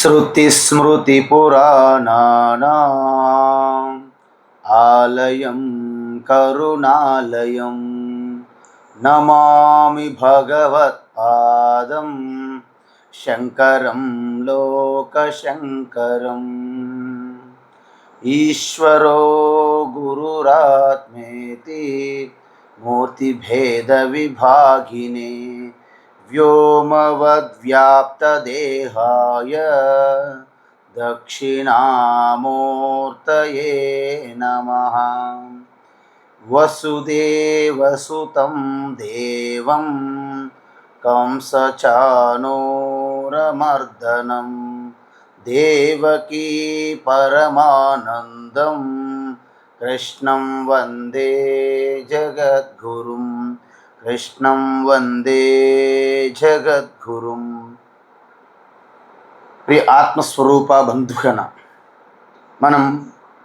श्रुतिस्मृतिपुराणानाम् आलयं करुणालयं नमामि भगवत्पादं शङ्करं लोकशङ्करम्। ईश्वरो गुरुरात्मेति मूर्तिभेदविभागिने व्योमवद्व्याप्तदेहाय दक्षिणामूर्तये नमः। वसुदेवसुतं देवं कंसचाणूरमर्दनं देवकी परमानन्दं कृष्णं वन्दे जगद्गुरुं कृष्णं वन्दे జగద్గురుం। ప్రియ ఆత్మస్వరూప బంధుగణ, మనం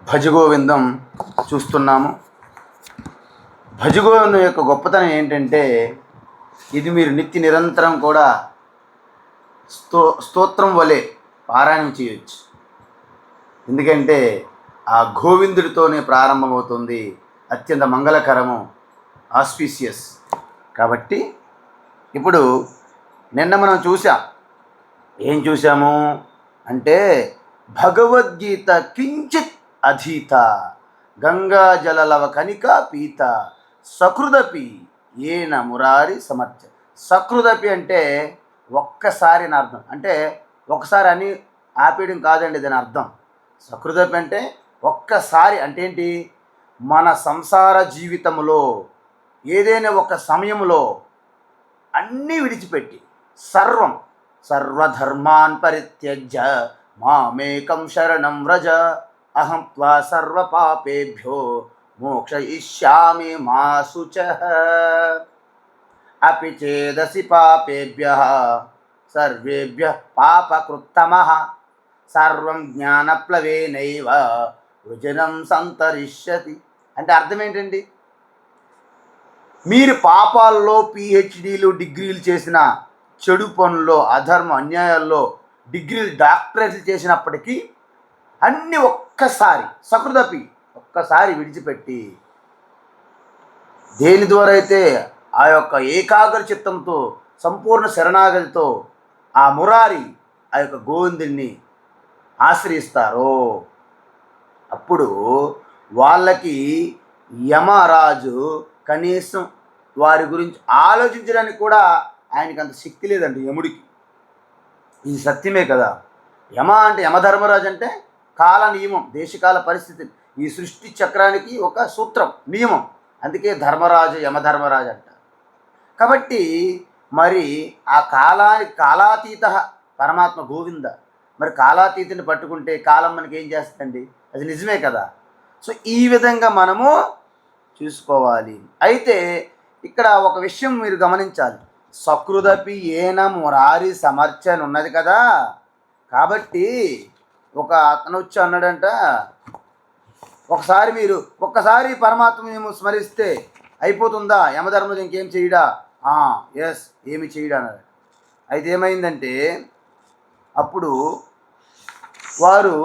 భజగోవిందం చూస్తున్నాము. భజగోవిందం యొక్క గొప్పతనం ఏంటంటే, ఇది మీరు నిత్య నిరంతరం కూడా స్తోత్రం వలె పారాయణం చేయొచ్చు. ఎందుకంటే ఆ గోవిందుడితోనే ప్రారంభమవుతుంది. అత్యంత మంగళకరము, ఆస్పీషియస్. కాబట్టి ఇప్పుడు నిన్న మనం ఏం చూసాము అంటే, భగవద్గీత కించిత్ అధీత గంగా జలలవ కనిక పీత సకృదపి ఏన మురారి సమర్థ. సకృదపి అంటే ఒక్కసారి అని అర్థం. అంటే ఒకసారి అని ఆపేయడం కాదండి దాని అర్థం. సకృదపి అంటే ఒక్కసారి అంటే ఏంటి, మన సంసార జీవితంలో ఏదైనా ఒక సమయంలో అన్నీ విడిచిపెట్టి సర్వధర్మాన్ పరిత్యజ్య మామేకం శరణం వ్రజ అహం త్వా సర్వపాపేభ్యో మోక్షయిష్యామి మా శుచః అపి చేదసి పాపేభ్యః సర్వేభ్యః పాపకృత్తమః సర్వం జ్ఞానప్లవేనైవ వృజనం సంతరిష్యతి. అంటే అర్థం ఏంటండి, మీరు పాపాల్లో పిహెచ్డీలు డిగ్రీలు చేసిన, చెడు పనుల్లో అధర్మ అన్యాయాల్లో డిగ్రీలు డాక్టరేట్లు చేసినప్పటికీ అన్నీ ఒక్కసారి సకృదపి ఒక్కసారి విడిచిపెట్టి, దేని ద్వారా అయితే ఆ యొక్క ఏకాగ్ర చిత్తంతో సంపూర్ణ శరణాగతితో ఆ మురారి ఆ యొక్క గోవిందుణ్ణి ఆశ్రయిస్తారో అప్పుడు వాళ్ళకి యమరాజు కనీసం వారి గురించి ఆలోచించడానికి కూడా ఆయనకి అంత శక్తి లేదండి యముడికి. ఇది సత్యమే కదా. యమ అంటే యమధర్మరాజు అంటే కాల నియమం, దేశకాల పరిస్థితి, ఈ సృష్టి చక్రానికి ఒక సూత్రం, నియమం. అందుకే ధర్మరాజు యమధర్మరాజు అంటారు. కాబట్టి మరి ఆ కాలాతీత పరమాత్మ గోవింద, మరి కాలాతీతిని పట్టుకుంటే కాలం మనకి ఏం చేస్తుందండి? అది నిజమే కదా. సో ఈ విధంగా మనము చూసుకోవాలి. అయితే ఇక్కడ ఒక విషయం మీరు గమనించాలి. సకృదపి ఏన మురారి సమర్చన్ ఉన్నది కదా. కాబట్టి ఒక అతను వచ్చి అన్నాడంట, ఒక్కసారి పరమాత్మను స్మరిస్తే అయిపోతుందా, యమధర్మరాజు ఇంకేం చేయడా? ఎస్, ఏమి చేయడా అన్నాడు. అయితే ఏమైందంటే, అప్పుడు వారు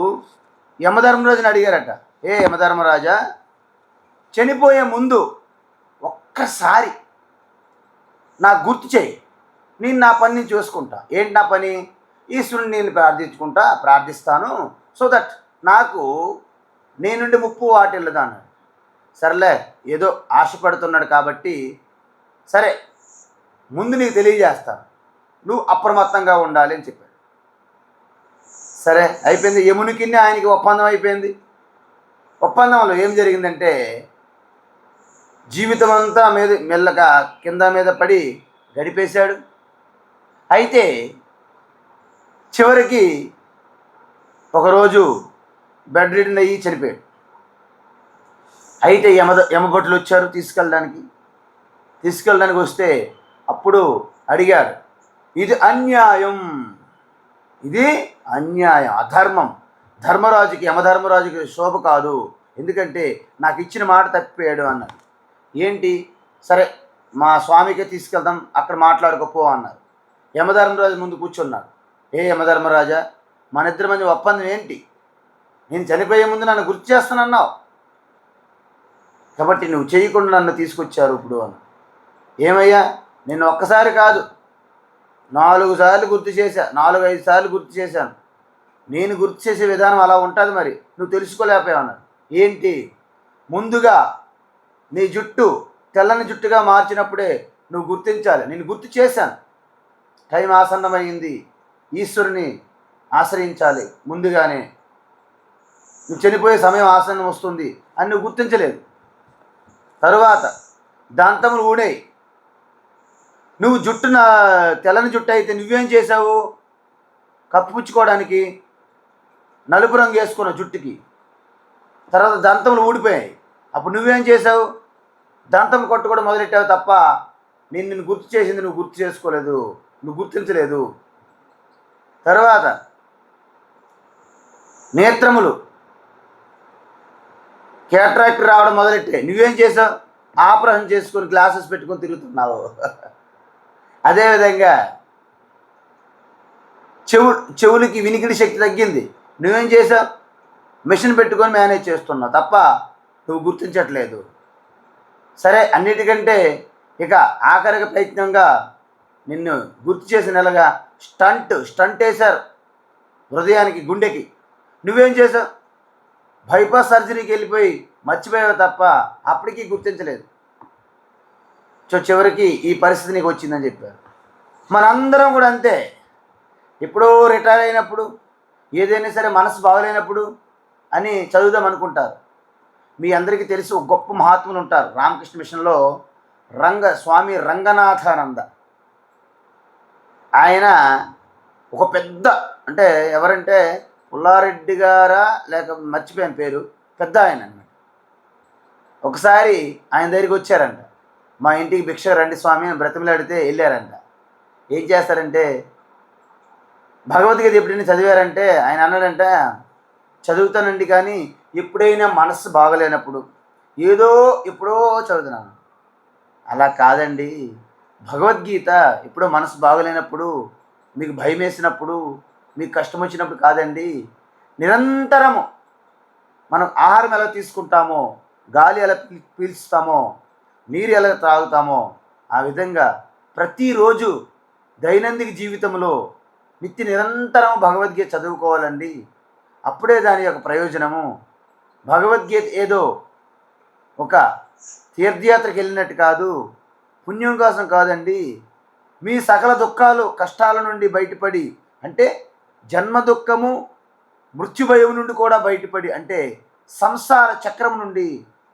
యమధర్మరాజుని అడిగారట, ఏ యమధర్మరాజా, చనిపోయే ముందు ఒక్కసారి నాకు గుర్తు చేయి, నేను నా పని నేను చూసుకుంటా. ఏంటి నా పని? ఈశ్వరుని నేను ప్రార్థిస్తాను, సో దట్ నాకు నేనుండి ముప్పు వాటిల్లదాను. సర్లే, ఏదో ఆశపడుతున్నాడు కాబట్టి సరే ముందు నీకు తెలియజేస్తాను, నువ్వు అప్రమత్తంగా ఉండాలి అని చెప్పాడు. సరే అయిపోయింది. యమునికి ఆయనకి ఒప్పందం అయిపోయింది. ఒప్పందంలో ఏం జరిగిందంటే, జీవితం అంతా మెల్లగా కింద మీద పడి గడిపేశాడు. అయితే చివరికి ఒకరోజు బెడ్ రిడన్ అయ్యి చనిపోయాడు. అయితే యమభటులు వచ్చారు తీసుకెళ్ళడానికి వస్తే అప్పుడు అడిగాడు, ఇది అన్యాయం, అధర్మం, ధర్మరాజుకి యమధర్మరాజుకి శోభ కాదు, ఎందుకంటే నాకు ఇచ్చిన మాట తప్పిపోయాడు అన్నాడు. ఏంటి, సరే మా స్వామికే తీసుకెళ్దాం, అక్కడ మాట్లాడుకోపో అన్నారు. యమధర్మరాజు ముందు కూర్చున్నాడు. ఏ యమధర్మరాజా, మన ఇద్దరి మధ్య ఒప్పందం ఏంటి? నేను చనిపోయే ముందు నన్ను గుర్తు చేస్తానన్నావు కాబట్టి నువ్వు చేయకుండా నన్ను తీసుకొచ్చారు ఇప్పుడు అని. ఏమయ్యా, నేను ఒక్కసారి కాదు 4 సార్లు గుర్తు చేశా, 4-5 సార్లు గుర్తు చేశాను. నేను గుర్తు చేసే విధానం అలా ఉంటుంది, మరి నువ్వు తెలుసుకోలేకపోయావు. ఏంటి? ముందుగా నీ జుట్టు తెల్లని జుట్టుగా మార్చినప్పుడే నువ్వు గుర్తించాలి. నేను గుర్తు చేశాను, టైం ఆసన్నమైంది, ఈశ్వరుని ఆశ్రయించాలి ముందుగానే, నువ్వు చనిపోయే సమయం ఆసన్నం వస్తుంది అని నువ్వు గుర్తించలేదు. తరువాత దంతములు ఊడాయి. నువ్వు తెల్లని జుట్టు అయితే నువ్వేం చేసావు? కప్పుపుచ్చుకోవడానికి నలుపు రంగు వేసుకున్నావు జుట్టుకి. తర్వాత దంతములు ఊడిపోయాయి. అప్పుడు నువ్వేం చేసావు? దంతం కొట్టుకోవడం మొదలెట్టావు తప్ప నిన్ను గుర్తు చేసింది నువ్వు గుర్తు చేసుకోలేదు, నువ్వు గుర్తించలేదు. తర్వాత నేత్రములు క్యాట్రాక్ట్ రావడం మొదలెట్టాయి. నువ్వేం చేసావు? ఆపరేషన్ చేసుకొని గ్లాసెస్ పెట్టుకొని తిరుగుతున్నావు. అదేవిధంగా చెవులకి వినికిడి శక్తి తగ్గింది. నువ్వేం చేసావు? మిషన్ పెట్టుకొని మేనేజ్ చేస్తున్నావు తప్ప నువ్వు గుర్తించట్లేదు. సరే, అన్నిటికంటే ఇక ఆఖరికి ప్రయత్నంగా నిన్ను గుర్తు చేసిన నెలగా స్టంట్ వేశారు హృదయానికి, గుండెకి. నువ్వేం చేసావు? బైపాస్ సర్జరీకి వెళ్ళిపోయి మర్చిపోయావు తప్ప అప్పటికీ గుర్తించలేదు. చివరికి ఈ పరిస్థితి నీకు వచ్చిందని చెప్పారు. మనందరం కూడా అంతే. ఎప్పుడో రిటైర్ అయినప్పుడు, ఏదైనా సరే మనసు బాగలేనప్పుడు అని చదువుదాం అనుకుంటారు. మీ అందరికీ తెలిసి ఒక గొప్ప మహాత్ములు ఉంటారు రామకృష్ణ మిషన్లో, స్వామి రంగనాథానంద. ఆయన ఒక పెద్ద, అంటే ఎవరంటే పుల్లారెడ్డి గారా లేక మర్చిపోయాను పేరు, పెద్ద ఆయన అన్నమాట. ఒకసారి ఆయన దగ్గరికి వచ్చారంట. మా ఇంటికి భిక్ష రండి స్వామి అని బ్రతిమలాడితే వెళ్ళారంట. ఏం చేస్తారంటే, భగవద్గీత ఎప్పుడైనా చదివారంటే ఆయన అన్నాడంట, చదువుతానండి కానీ ఎప్పుడైనా మనస్సు బాగలేనప్పుడు, ఎప్పుడో చదువుతున్నాను. అలా కాదండి, భగవద్గీత ఎప్పుడో మనసు బాగలేనప్పుడు, మీకు భయం వేసినప్పుడు, మీకు కష్టం వచ్చినప్పుడు కాదండి. నిరంతరము మనం ఆహారం ఎలా తీసుకుంటామో, గాలి ఎలా పీల్చుతామో, నీరు ఎలా త్రాగుతామో, ఆ విధంగా ప్రతిరోజు దైనందిక జీవితంలో నిరంతరం భగవద్గీత చదువుకోవాలండి. అప్పుడే దాని యొక్క ప్రయోజనము. భగవద్గీత ఏదో ఒక తీర్థయాత్రకి వెళ్ళినట్టు కాదు, పుణ్యం కోసం కాదండి. మీ సకల దుఃఖాలు కష్టాల నుండి బయటపడి, అంటే జన్మ దుఃఖము మృత్యుభయం నుండి కూడా బయటపడి, అంటే సంసార చక్రము నుండి,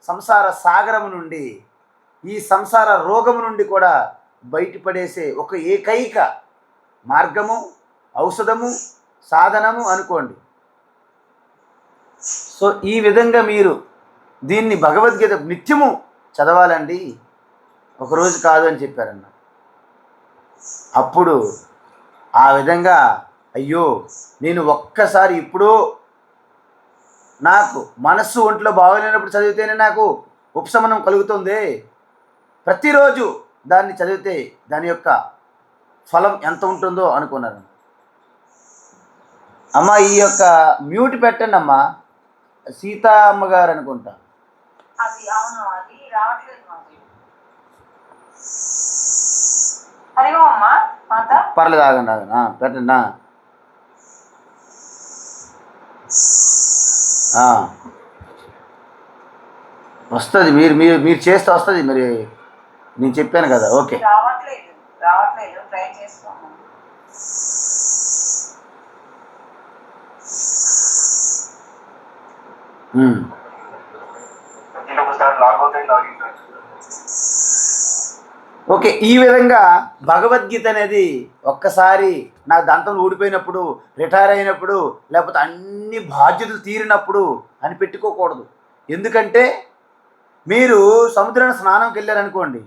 సంసార సాగరము నుండి, ఈ సంసార రోగము నుండి కూడా బయటపడేసే ఒక ఏకైక మార్గము, ఔషధము, సాధనము అనుకోండి. సో ఈ విధంగా మీరు దీన్ని భగవద్గీత నిత్యము చదవాలండి, ఒకరోజు కాదు అని చెప్పారన్న. అప్పుడు ఆ విధంగా, అయ్యో నేను ఒక్కసారి ఇప్పుడు నాకు మనస్సు ఒంట్లో బాగలేనప్పుడు చదివితేనే నాకు ఉపశమనం కలుగుతుంది, ప్రతిరోజు దాన్ని చదివితే దాని యొక్క ఫలం ఎంత ఉంటుందో అనుకున్నారు. అమ్మ ఈ యొక్క మ్యూట్ పెట్టండి అమ్మా, సీతా అమ్మగారు అనుకుంటా. అది అవును, అది రావట్లేదు. హరిగా అమ్మా మాత, పర్లేదు, ఆగండి పెట్టండి. వస్తుంది, మీరు చేస్తే వస్తుంది. మరి నేను చెప్పాను కదా. ఓకే, రావట్లేదు ట్రై చేస్తాము. ఓకే, ఈ విధంగా భగవద్గీత అనేది ఒక్కసారి నా దంతం ఊడిపోయినప్పుడు, రిటైర్ అయినప్పుడు, లేకపోతే అన్ని బాధ్యతలు తీరినప్పుడు అని పెట్టుకోకూడదు. ఎందుకంటే మీరు సముద్రాన్ని స్నానంకి వెళ్ళారనుకోండి,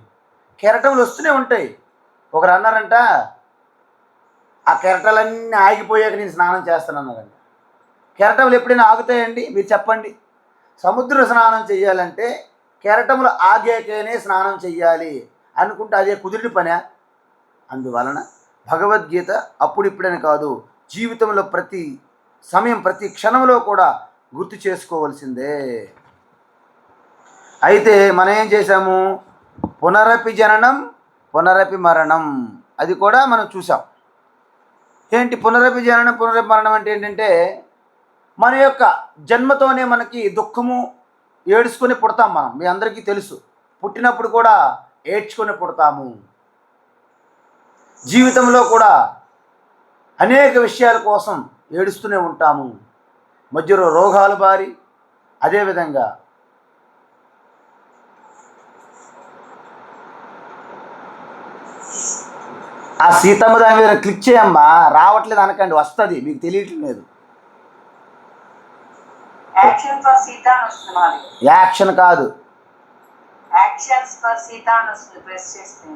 కెరటములు వస్తూనే ఉంటాయి. ఒకరు అన్నారంట, ఆ కెరటాలన్నీ ఆగిపోయాక నేను స్నానం చేస్తానన్నారంట. కెరటములు ఎప్పుడైనా ఆగుతాయండి? మీరు చెప్పండి. సముద్ర స్నానం చెయ్యాలంటే కెరటములు ఆగాకనే స్నానం చెయ్యాలి అనుకుంటే అదే కుదిరిన పనే. అందువలన భగవద్గీత అప్పుడిప్పుడని కాదు, జీవితంలో ప్రతి సమయం ప్రతి క్షణంలో కూడా గుర్తు చేసుకోవలసిందే. అయితే మనం ఏం చేసాము? పునరపి జననం పునరపి మరణం, అది కూడా మనం చూసాం. ఏంటి పునరపి జననం పునరపి మరణం అంటే ఏంటంటే, మన యొక్క జన్మతోనే మనకి దుఃఖము, ఏడ్చుకొని పుడతాం మనం. మీ అందరికీ తెలుసు, పుట్టినప్పుడు కూడా ఏడ్చుకొని పుడతాము. జీవితంలో కూడా అనేక విషయాల కోసం ఏడుస్తూనే ఉంటాము. మధ్యలో రోగాలు బారి, అదేవిధంగా ఆ సీతమ్మ దాని మీద క్లిక్ చేయమ్మా, రావట్లేదు అనకండి, వస్తుంది, మీకు తెలియట్లేదు. యాక్షన్ ఫర్ సీత అని వస్తుంది మరి. యాక్షన్ కాదు, యాక్షన్స్ ఫర్ సీత అని వస్తుంది, ప్రెస్ చేస్తే.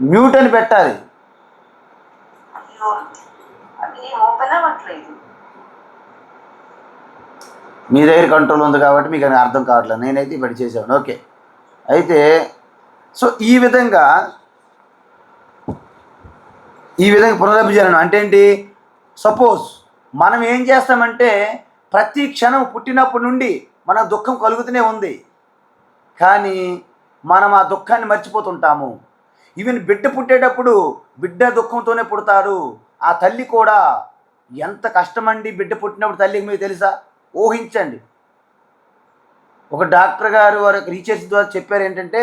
మ్యూట్ అని పెట్టాలి. అయ్యో, అది ఓపెన్ అవ్వట్లేదు. మీ దగ్గర కంట్రోల్ ఉంది కాబట్టి మీకు అది అర్థం కావట్లేదు, నేనైతే ఇప్పుడు చేసాను. ఓకే, అయితే సో ఈ విధంగా పునరపి జననం అంటే ఏంటి? సపోజ్ మనం ఏం చేస్తామంటే, ప్రతి క్షణం పుట్టినప్పటి నుండి మన దుఃఖం కలుగుతూనే ఉంది, కానీ మనం ఆ దుఃఖాన్ని మర్చిపోతుంటాము. ఈవెన్ బిడ్డ పుట్టేటప్పుడు బిడ్డ దుఃఖంతోనే పుడతారు. ఆ తల్లి కూడా ఎంత కష్టమండి బిడ్డ పుట్టినప్పుడు తల్లికి, మీకు తెలుసా? ఊహించండి. ఒక డాక్టర్ గారు వారి రీసెర్చ్ ద్వారా చెప్పారు ఏంటంటే,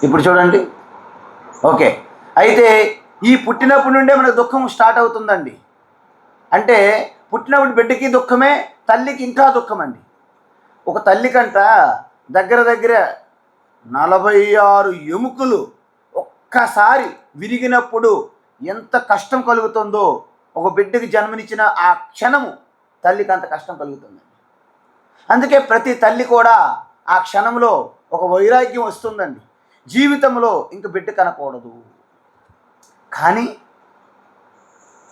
ఇప్పుడు చూడండి. ఓకే, అయితే ఈ పుట్టినప్పటి నుండే మనకు దుఃఖం స్టార్ట్ అవుతుందండి. అంటే పుట్టినప్పుడు బిడ్డకి దుఃఖమే, తల్లికి ఇంకా దుఃఖం అండి. ఒక తల్లికంట దగ్గర 46 ఎముకలు ఒక్కసారి విరిగినప్పుడు ఎంత కష్టం కలుగుతుందో, ఒక బిడ్డకి జన్మనిచ్చిన ఆ క్షణము తల్లికి అంత కష్టం కలుగుతుందండి. అందుకే ప్రతి తల్లి కూడా ఆ క్షణంలో ఒక వైరాగ్యం వస్తుందండి. జీవితంలో ఇంక బిడ్డ కనకూడదు. కానీ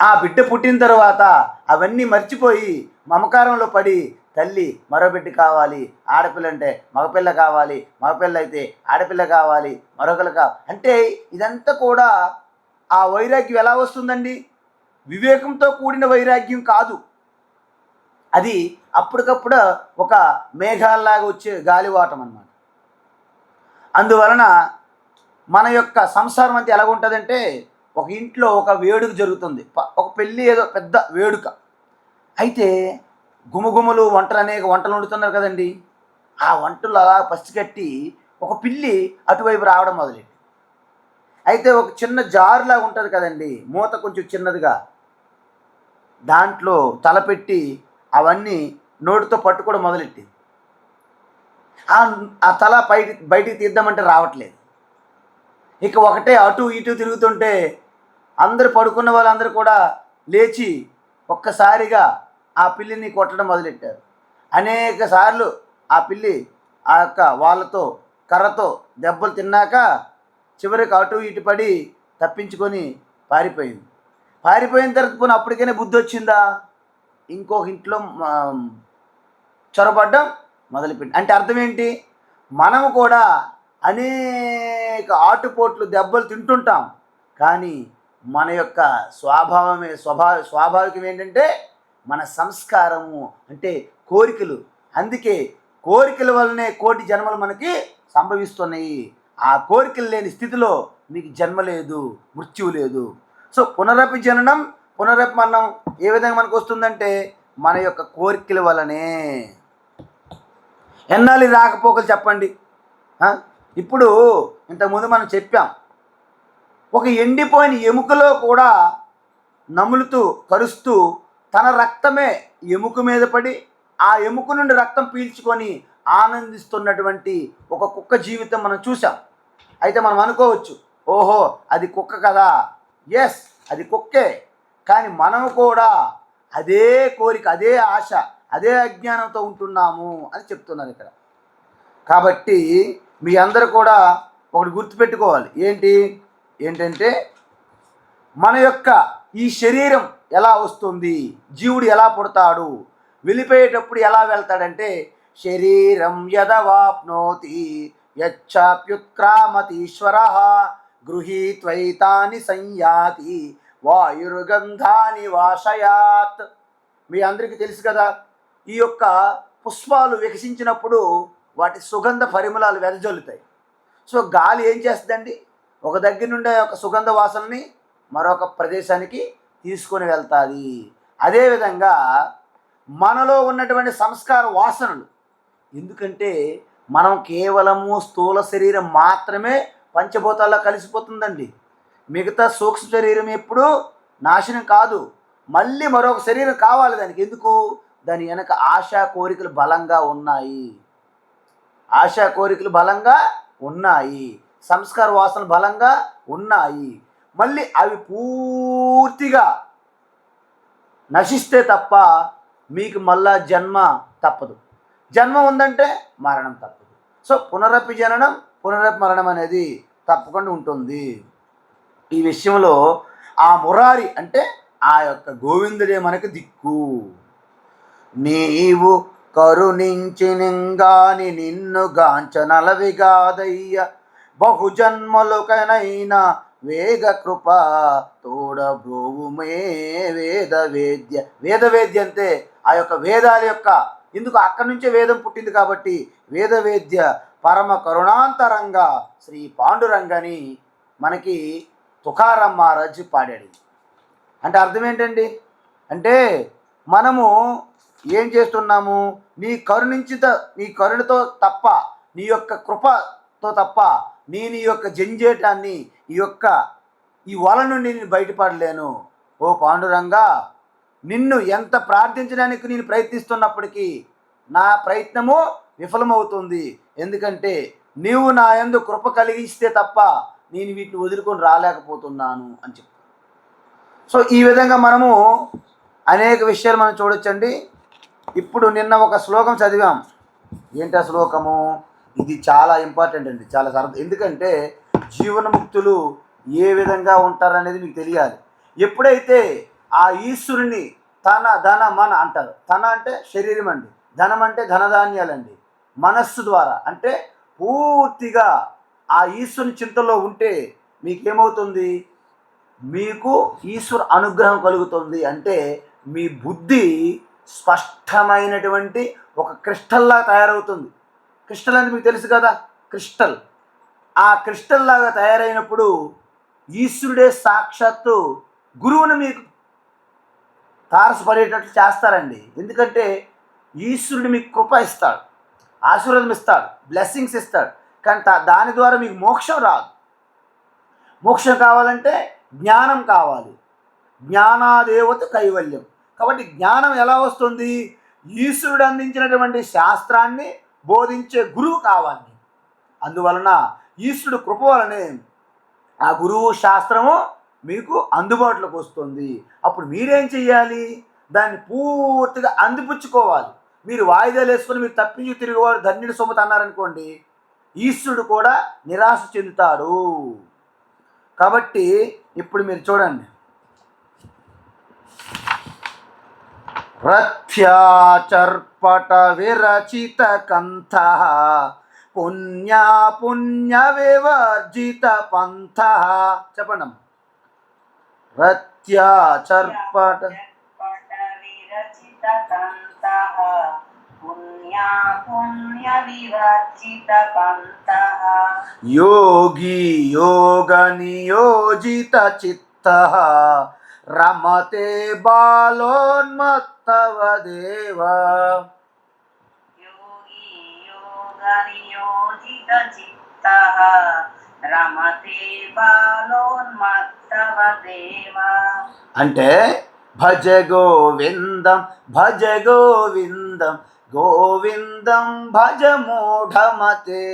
ఆ బిడ్డ పుట్టిన తర్వాత అవన్నీ మర్చిపోయి మమకారంలో పడి, తల్లి మరో బిడ్డ కావాలి, ఆడపిల్ల అంటే మగపిల్ల కావాలి, మగపిల్ల అయితే ఆడపిల్ల కావాలి, మరొకరు కావాలి అంటే, ఇదంతా కూడా ఆ వైరాగ్యం ఎలా వస్తుందండి? వివేకంతో కూడిన వైరాగ్యం కాదు, అది అప్పటికప్పుడు ఒక మేఘాల్లాగా వచ్చే గాలివాటం అన్నమాట. అందువలన మన యొక్క సంసారం అంతా ఎలాగ ఉంటుందంటే, ఒక ఇంట్లో ఒక వేడుక జరుగుతుంది, ఒక పెళ్ళి, ఏదో పెద్ద వేడుక. అయితే గుమగుమలు అనేక వంటలు వండుతున్నారు కదండి. ఆ వంటలు అలా పసిగట్టి ఒక పిల్లి అటువైపు రావడం మొదలెట్టి, అయితే ఒక చిన్న జారులాగా ఉంటుంది కదండి, మూత కొంచెం చిన్నదిగా, దాంట్లో తలపెట్టి అవన్నీ నోటితో పట్టుకోవడం మొదలెట్టి, ఆ తల బయటికి తీద్దామంటే రావట్లేదు. ఇక ఒకటే అటు ఇటు తిరుగుతుంటే అందరు పడుకున్న వాళ్ళందరూ కూడా లేచి ఒక్కసారిగా ఆ పిల్లిని కొట్టడం మొదలెట్టారు. అనేక సార్లు ఆ పిల్లి ఆ యొక్క వాళ్ళతో కర్రతో దెబ్బలు తిన్నాక చివరికి అటు ఇటు పడి తప్పించుకొని పారిపోయింది. పారిపోయిన తర్వాత పోనీ అప్పటికైనా బుద్ధి వచ్చిందా? ఇంకొక ఇంట్లో చొరబడ్డం మొదలుపెట్టి. అంటే అర్థం ఏంటి? మనము కూడా అనేక ఆటుపోట్లు దెబ్బలు తింటుంటాం, కానీ మన యొక్క స్వాభావికం ఏంటంటే మన సంస్కారము, అంటే కోరికలు. అందుకే కోరికల వల్లనే కోటి జన్మలు మనకి సంభవిస్తున్నాయి. ఆ కోరికలు లేని స్థితిలో మీకు జన్మ లేదు, మృత్యువు లేదు. సో పునరపి జననం పునరపి మరణం ఏ విధంగా మనకు వస్తుందంటే, మన యొక్క కోరికల వల్లనే. ఎన్నాళ్ళు రాకపోకలు చెప్పండి. ఇప్పుడు ఇంతకుముందు మనం చెప్పాం, ఒక ఎండిపోయిన ఎముకలో కూడా నములుతూ కరుస్తూ తన రక్తమే ఎముక మీద పడి ఆ ఎముక నుండి రక్తం పీల్చుకొని ఆనందిస్తున్నటువంటి ఒక కుక్క జీవితం మనం చూసాం. అయితే మనం అనుకోవచ్చు, ఓహో అది కుక్క కదా. ఎస్, అది కుక్కే, కానీ మనము కూడా అదే కోరిక, అదే ఆశ, అదే అజ్ఞానంతో ఉంటున్నాము అని చెప్తున్నారు ఇక్కడ. కాబట్టి మీ అందరూ కూడా ఒకటి గుర్తుపెట్టుకోవాలి. ఏంటంటే మన యొక్క ఈ శరీరం ఎలా వస్తుంది, జీవుడు ఎలా పుడతాడు, వెళ్ళిపోయేటప్పుడు ఎలా వెళ్తాడంటే, శరీరం యదవాప్నోతి యచ్చాప్యుత్క్రామతీశ్వరః గృహీత్వైతాని సంయాతి వాయుర్గంధాని వాషయాత్. మీ అందరికీ తెలుసు కదా, ఈ యొక్క పుష్పాలు వికసించినప్పుడు వాటి సుగంధ పరిమళాలు వెదజల్లుతాయి. సో గాలి ఏం చేస్తుందండి, ఒక దగ్గర నుండి ఒక సుగంధ వాసనని మరొక ప్రదేశానికి తీసుకొని వెళ్తుంది. అదేవిధంగా మనలో ఉన్నటువంటి సంస్కార వాసనలు, ఎందుకంటే మనం కేవలము స్థూల శరీరం మాత్రమే పంచభూతాల్లో కలిసిపోతుందండి. మిగతా సూక్ష్మ శరీరం ఎప్పుడు నాశనం కాదు, మళ్ళీ మరొక శరీరం కావాలి దానికి. ఎందుకు? దాని వెనక ఆశా కోరికలు బలంగా ఉన్నాయి, ఆశా కోరికలు బలంగా ఉన్నాయి, సంస్కార వాసనలు బలంగా ఉన్నాయి. మళ్ళీ అవి పూర్తిగా నశిస్తే తప్ప మీకు మళ్ళా జన్మ తప్పదు. జన్మ ఉందంటే మరణం తప్పదు. సో పునరపి జననం పునరపి మరణం అనేది తప్పకుండా ఉంటుంది. ఈ విషయంలో ఆ మురారి అంటే ఆ యొక్క గోవిందుడే మనకు దిక్కు. నీవు కరుణించినంగాని నిన్ను గాంచనలవిగాదయ్య, బహుజన్మలుకనైనా వేగ కృప తోడ బ్రోవుమే వేద వేద్య. వేద వేద్య అంటే ఆ యొక్క వేదాల యొక్క, ఎందుకు అక్కడి నుంచే వేదం పుట్టింది కాబట్టి వేద వేద్య పరమ కరుణాంతరంగా శ్రీ పాండురంగని మనకి తుకారాం మహారాజ్ పాడాడు. అంటే అర్థం ఏంటండి, అంటే మనము ఏం చేస్తున్నాము, నీ కరుణతో తప్ప, నీ యొక్క కృపతో తప్ప నేను ఈ యొక్క జంజేటాన్ని, ఈ వల నుండి నేను బయటపడలేను. ఓ పాండురంగా, నిన్ను ఎంత ప్రార్థించడానికి నేను ప్రయత్నిస్తున్నప్పటికీ నా ప్రయత్నము విఫలమవుతుంది. ఎందుకంటే నీవు నా యందు కృప కలిగిస్తే తప్ప నేను వీటిని వదులుకొని రాలేకపోతున్నాను అని చెప్తాను. సో ఈ విధంగా మనము అనేక విషయాలు మనం చూడొచ్చండి. ఇప్పుడు నిన్న ఒక శ్లోకం చదివాం. ఏంటి ఆ శ్లోకము? ఇది చాలా ఇంపార్టెంట్ అండి, చాలా సరదా. ఎందుకంటే జీవనముక్తులు ఏ విధంగా ఉంటారనేది మీకు తెలియాలి. ఎప్పుడైతే ఆ ఈశ్వరుని తన ధన మన అంటారు, తన అంటే శరీరం అండి, ధనం అంటే ధనధాన్యాలండి, మనస్సు ద్వారా అంటే పూర్తిగా ఆ ఈశ్వరుని చింతలో ఉంటే మీకేమవుతుంది, మీకు ఈశ్వర అనుగ్రహం కలుగుతుంది. అంటే మీ బుద్ధి స్పష్టమైనటువంటి ఒక క్రిస్టల్లా తయారవుతుంది. క్రిస్టల్ అంటే మీకు తెలుసు కదా, క్రిస్టల్. ఆ క్రిస్టల్ లాగా తయారైనప్పుడు ఈశ్వరుడే సాక్షాత్తు గురువుని మీకు తారసపడేటట్లు చేస్తారండి. ఎందుకంటే ఈశ్వరుడు మీకు కృప ఇస్తాడు, ఆశీర్వాదం ఇస్తాడు, బ్లెస్సింగ్స్ ఇస్తాడు. కానీ దాని ద్వారా మీకు మోక్షం రాదు. మోక్షం కావాలంటే జ్ఞానం కావాలి. జ్ఞానాదేవత కైవల్యం. కాబట్టి జ్ఞానం ఎలా వస్తుంది? ఈశ్వరుడు అందించినటువంటి శాస్త్రాన్ని బోధించే గురువు కావాలి. అందువలన ఈశ్వరుడు కృప వలనే ఆ గురువు శాస్త్రము మీకు అందుబాటులోకి వస్తుంది. అప్పుడు మీరేం చెయ్యాలి? దాన్ని పూర్తిగా అందిపుచ్చుకోవాలి. మీరు వాయిదాలు వేసుకొని మీరు తప్పించి తిరిగేవాడు ధన్యుడి సొమ్ము అన్నారనుకోండి, ఈశ్వరుడు కూడా నిరాశ చెందుతాడు. కాబట్టి ఇప్పుడు మీరు చూడండి, రథ్యాచర్పట విరచిత కంథ పుణ్య వివర్జిత పంథ. చెప్పండి. రథ్యాచర్పట విరచిత కంథ పుణ్య వివర్జిత పంథ యోగి యోగ నియోజిత చిత్త రమతే బాలోన్మత్తవ దేవ. యోగి యోగ నియోజిత చిత్త రమతే బాలోన్మత్తవ దేవ. అంటే భజ గోవిందం భజ గోవిందం గోవిందం భజ మూఢమతే.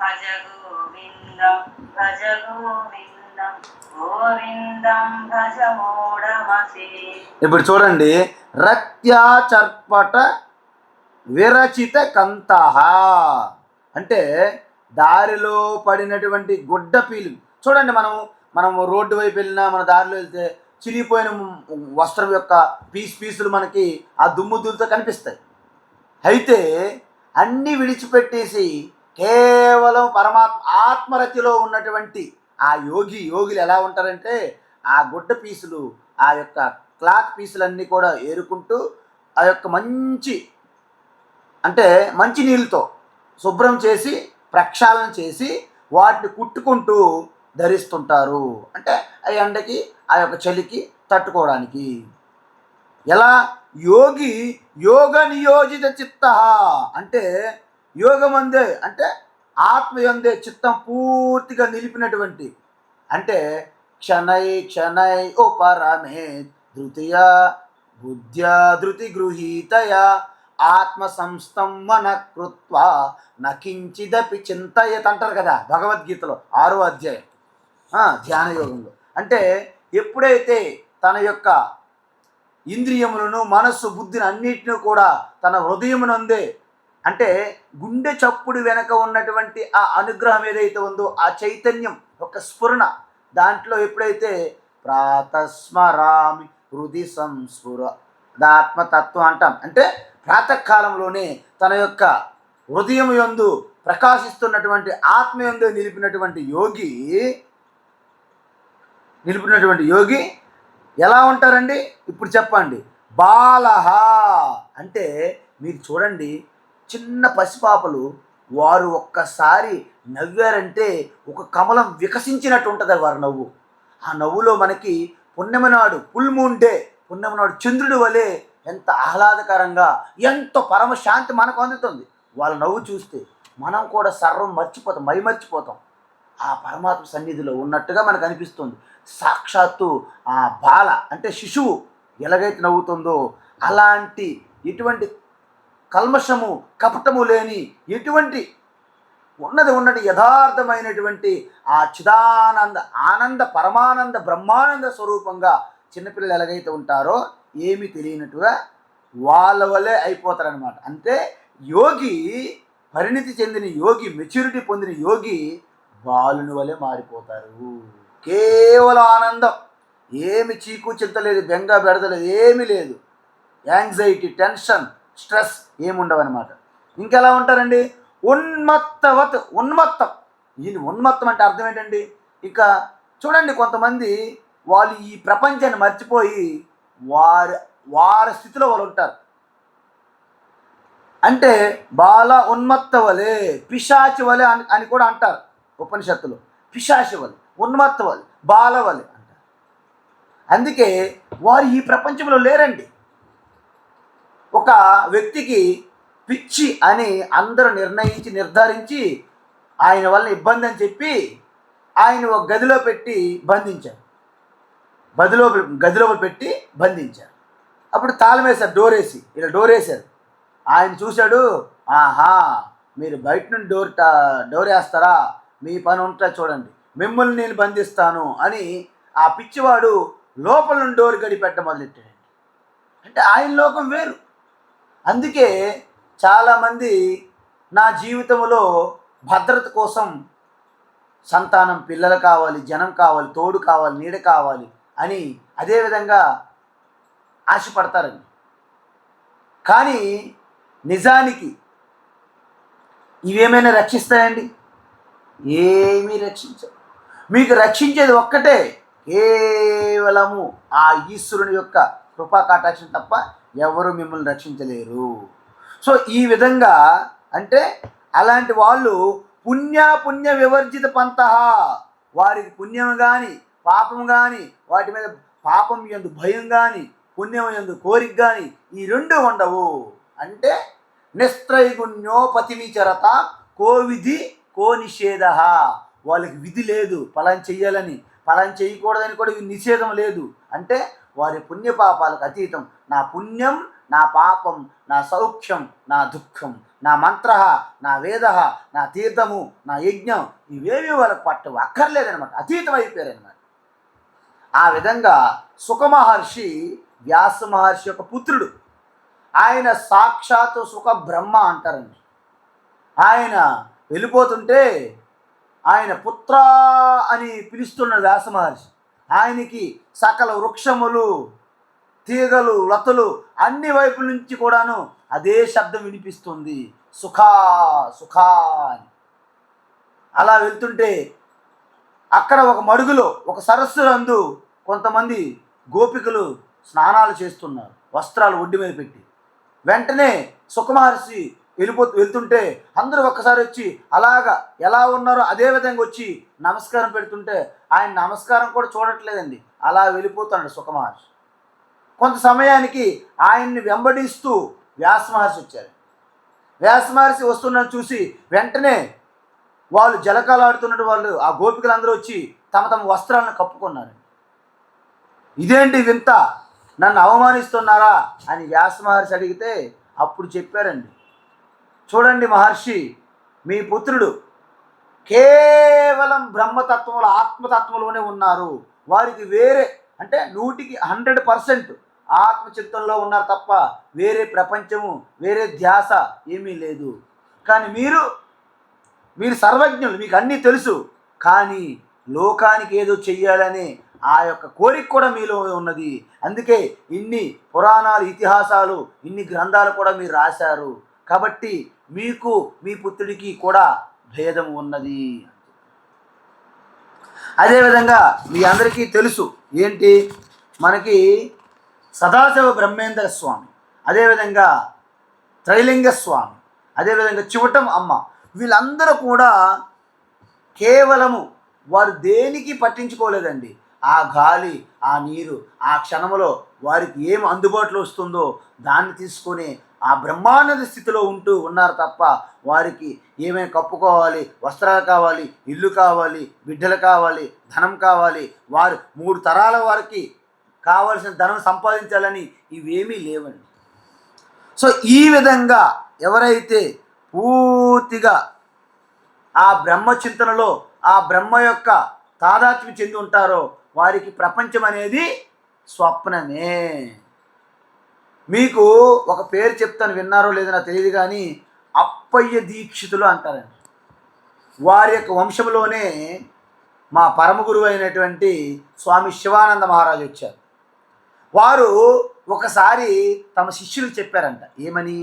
భజ గోవిందం భజ గోవిందం గోవిందం భజ మూఢమతే. ఇప్పుడు చూడండి, రత్యాచర్పట విరచిత కంతః అంటే దారిలో పడినటువంటి గుడ్డ పీలు. చూడండి, మనం రోడ్డు వైపు వెళ్ళినా, మన దారిలో వెళ్తే చిరిగిపోయిన వస్త్రం యొక్క పీసులు మనకి ఆ దుమ్ముతో కనిపిస్తాయి. అయితే అన్నీ విడిచిపెట్టేసి కేవలం పరమాత్మ ఆత్మరతిలో ఉన్నటువంటి ఆ యోగులు ఎలా ఉంటారంటే ఆ గుడ్డ పీసులు, ఆ యొక్క క్లాత్ పీసులన్నీ కూడా ఏరుకుంటూ ఆ యొక్క మంచి నీళ్ళతో శుభ్రం చేసి ప్రక్షాళన చేసి వాటిని కుట్టుకుంటూ ధరిస్తుంటారు. అంటే ఆ ఎండకి ఆ యొక్క చలికి తట్టుకోవడానికి. ఎలా? యోగి యోగ నియోజిత చిత్త, అంటే యోగమందే అంటే ఆత్మయందే చిత్తం పూర్తిగా నిలిపినటువంటి, అంటే క్షణై ఉపరమే ధృతియ బుద్ధ్యా ధృతి గృహీతయ ఆత్మ సంస్థంవన కృత్వ నకించిదపి చింతయత్ అంటారు కదా భగవద్గీతలో 6వ అధ్యాయం ధ్యాన యోగంలో. అంటే ఎప్పుడైతే తన యొక్క ఇంద్రియములను మనస్సు బుద్ధిని అన్నిటిని కూడా తన హృదయమునందే, అంటే గుండె చప్పుడు వెనక ఉన్నటువంటి ఆ అనుగ్రహం ఏదైతే ఉందో ఆ చైతన్యం ఒక స్ఫురణ, దాంట్లో ఎప్పుడైతే ప్రాతస్మరామి హృది సంస్ఫుర దాత్మతత్వం అంటాం, అంటే ప్రాతకాలంలోనే తన యొక్క హృదయం యందు ప్రకాశిస్తున్నటువంటి ఆత్మయందు నిలిపినటువంటి యోగి ఎలా ఉంటారండి? ఇప్పుడు చెప్పండి. బాలహ అంటే మీరు చూడండి, చిన్న పసిపాపలు వారు ఒక్కసారి నవ్వారంటే ఒక కమలం వికసించినట్టు ఉంటుంది వారి నవ్వు. ఆ నవ్వులో మనకి పుణ్యమనాడు ఫుల్ మూన్ డే, పుణ్యమనాడు చంద్రుడి వలె ఎంత ఆహ్లాదకరంగా ఎంతో పరమశాంతి మనకు అందుతుంది. వాళ్ళ నవ్వు చూస్తే మనం కూడా సర్వం మర్చిపోతాం, మైమర్చిపోతాం. ఆ పరమాత్మ సన్నిధిలో ఉన్నట్టుగా మనకు అనిపిస్తుంది. సాక్షాత్తు ఆ బాల అంటే శిశువు ఎలాగైతే నవ్వుతుందో అలాంటి ఎటువంటి కల్మషము కపటము లేని ఎటువంటి ఉన్నది యథార్థమైనటువంటి ఆ చిదానంద ఆనంద పరమానంద బ్రహ్మానంద స్వరూపంగా చిన్నపిల్లలు ఎలాగైతే ఉంటారో ఏమీ తెలియనట్టుగా వాళ్ళ వల్లే అయిపోతారనమాట. అంటే యోగి, పరిణితి చెందిన యోగి, మెచ్యూరిటీ పొందిన యోగి బాలుని వలె మారిపోతారు. కేవలం ఆనందం, ఏమి చీకు చింత లేదు, బెంగ బెడదలేదు, ఏమీ లేదు, యాంగ్జైటీ టెన్షన్ స్ట్రెస్ ఏముండవన్నమాట. ఇంకెలా ఉంటారండి? ఉన్మత్తం. ఈయన ఉన్మత్తం అంటే అర్థం ఏంటండి? ఇక చూడండి, కొంతమంది వాళ్ళు ఈ ప్రపంచాన్ని మర్చిపోయి వారి స్థితిలో వాళ్ళు ఉంటారు. అంటే బాల ఉన్మత్త వలె, పిశాచి వలె అని కూడా అంటారు ఉపనిషత్తులు. పిశాచి వలె, ఉన్మత్త వలె, బాల వలె అంటారు. అందుకే వారు ఈ ప్రపంచంలో లేరండి. ఒక వ్యక్తికి పిచ్చి అని అందరూ నిర్ధారించి ఆయన వల్ల ఇబ్బంది అని చెప్పి ఆయన ఒక గదిలో పెట్టి బంధించారు. గదిలో పెట్టి బంధించారు. అప్పుడు తాళం వేశారు, డోర్ వేశారు. ఆయన చూశాడు, ఆహా మీరు బయట నుండి డోర్ వేస్తారా, మీ పని ఉంటే చూడండి, మిమ్మల్ని నేను బంధిస్తాను అని ఆ పిచ్చివాడు లోపల నుండి డోర్ గడిపెట్ట మొదలెట్టాడు. అంటే ఆయన లోకం వేరు. అందుకే చాలామంది నా జీవితంలో భద్రత కోసం సంతానం, పిల్లలు కావాలి, జనం కావాలి, తోడు కావాలి, నీడ కావాలి అని అదేవిధంగా ఆశపడతారండి. కానీ నిజానికి ఇవేమైనా రక్షిస్తాయండి? ఏమీ రక్షించవు. మీకు రక్షించేది ఒక్కటే, కేవలము ఆ ఈశ్వరుని యొక్క కృపా కటాక్షం తప్ప ఎవరు మిమ్మల్ని రక్షించలేరు. సో ఈ విధంగా అంటే అలాంటి వాళ్ళు పుణ్య వివర్జిత పంతః, వారికి పుణ్యం కానీ పాపం కానీ, వాటి మీద పాపం యందు భయం కానీ పుణ్యం యందు కోరిక కానీ ఈ రెండు ఉండవు. అంటే నిస్త్రైగుణ్యోపతి విచరత కో విధి కో నిషేధ, వాళ్ళకి విధి లేదు ఫలాన్ని చెయ్యాలని, ఫలాన్ని చేయకూడదని కూడా నిషేధం లేదు. అంటే వారి పుణ్యపాపాలకు అతీతం. నా పుణ్యం, నా పాపం, నా సౌఖ్యం, నా దుఃఖం, నా మంత్ర, నా వేద, నా తీర్థము, నా యజ్ఞం ఇవేవి వాళ్ళకి పట్టవు, అక్కర్లేదనమాట, అతీతం అయిపోయారనమాట. ఆ విధంగా సుఖ మహర్షి వ్యాస మహర్షి యొక్క పుత్రుడు. ఆయన సాక్షాత్తు సుఖ బ్రహ్మ అంటారండి. ఆయన వెళ్ళిపోతుంటే ఆయన పుత్ర అని పిలుస్తున్నాడు వ్యాస మహర్షి. ఆయనకి సకల వృక్షములు, తీగలు, లతలు అన్ని వైపుల నుంచి కూడాను అదే శబ్దం వినిపిస్తుంది, సుఖా సుఖా అని. అలా వెళ్తుంటే అక్కడ ఒక మడుగులో ఒక సరస్సు నందు కొంతమంది గోపికలు స్నానాలు చేస్తున్నారు, వస్త్రాలు ఒడ్డు మీద పెట్టి. వెంటనే సుఖమహర్షి వెళ్తుంటే అందరూ ఒక్కసారి వచ్చి అలాగా ఎలా ఉన్నారో అదే విధంగా వచ్చి నమస్కారం పెడుతుంటే ఆయన నమస్కారం కూడా చూడట్లేదండి, అలా వెళ్ళిపోతున్నాడు సుఖమహర్షి. కొంత సమయానికి ఆయన్ని వెంబడిస్తూ వ్యాసమహర్షి వచ్చారు. వ్యాసమహర్షి వస్తున్నది చూసి వెంటనే వాళ్ళు జలకాలాడుతున్నట్టు వాళ్ళు ఆ గోపికలందరూ వచ్చి తమ తమ వస్త్రాలను కప్పుకున్నారు. ఇదేంటి వింత, నన్ను అవమానిస్తున్నారా అని వ్యాస మహర్షి అడిగితే అప్పుడు చెప్పారండి, చూడండి మహర్షి, మీ పుత్రుడు కేవలం బ్రహ్మతత్వంలో ఆత్మతత్వంలోనే ఉన్నారు. వారికి వేరే అంటే 100% ఆత్మచిత్తంలో ఉన్నారు తప్ప వేరే ప్రపంచము వేరే ధ్యాస ఏమీ లేదు. కానీ మీరు సర్వజ్ఞులు, మీకు అన్నీ తెలుసు, కానీ లోకానికి ఏదో చెయ్యాలనే ఆ యొక్క కోరిక కూడా మీలో ఉన్నది. అందుకే ఇన్ని పురాణాలు, ఇతిహాసాలు, ఇన్ని గ్రంథాలు కూడా మీరు రాశారు. కాబట్టి మీకు మీ పుత్రుడికి కూడా భేదం ఉన్నది. అదేవిధంగా మీ అందరికీ తెలుసు ఏంటి, మనకి సదాశివ బ్రహ్మేంద్ర స్వామి, అదేవిధంగా త్రైలింగ స్వామి, అదేవిధంగా చివటం అమ్మ, వీళ్ళందరూ కూడా కేవలము వారు దేనికి పట్టించుకోలేదండి. ఆ గాలి, ఆ నీరు, ఆ క్షణంలో వారికి ఏం అందుబాటులో వస్తుందో దాన్ని తీసుకొని ఆ బ్రహ్మానంద స్థితిలో ఉంటూ ఉన్నారు తప్ప వారికి ఏమేమి కప్పుకోవాలి, వస్త్రాలు కావాలి, ఇల్లు కావాలి, బిడ్డలు కావాలి, ధనం కావాలి, వారు 3 తరాల వారికి కావలసిన ధనం సంపాదించాలని ఇవేమీ లేవండి. సో ఈ విధంగా ఎవరైతే పూర్తిగా ఆ బ్రహ్మచింతనలో ఆ బ్రహ్మ యొక్క తాదాత్మ్యం చెంది ఉంటారో వారికి ప్రపంచం అనేది స్వప్నమే. మీకు ఒక పేరు చెప్తాను, విన్నారో లేదో నాకు తెలియదు, కానీ అప్పయ్య దీక్షితులు అంటారండి. వారి యొక్క వంశంలోనే మా పరమ గురువు అయినటువంటి స్వామి శివానంద మహారాజు వచ్చారు. వారు ఒకసారి తమ శిష్యులకు చెప్పారంట, ఏమని,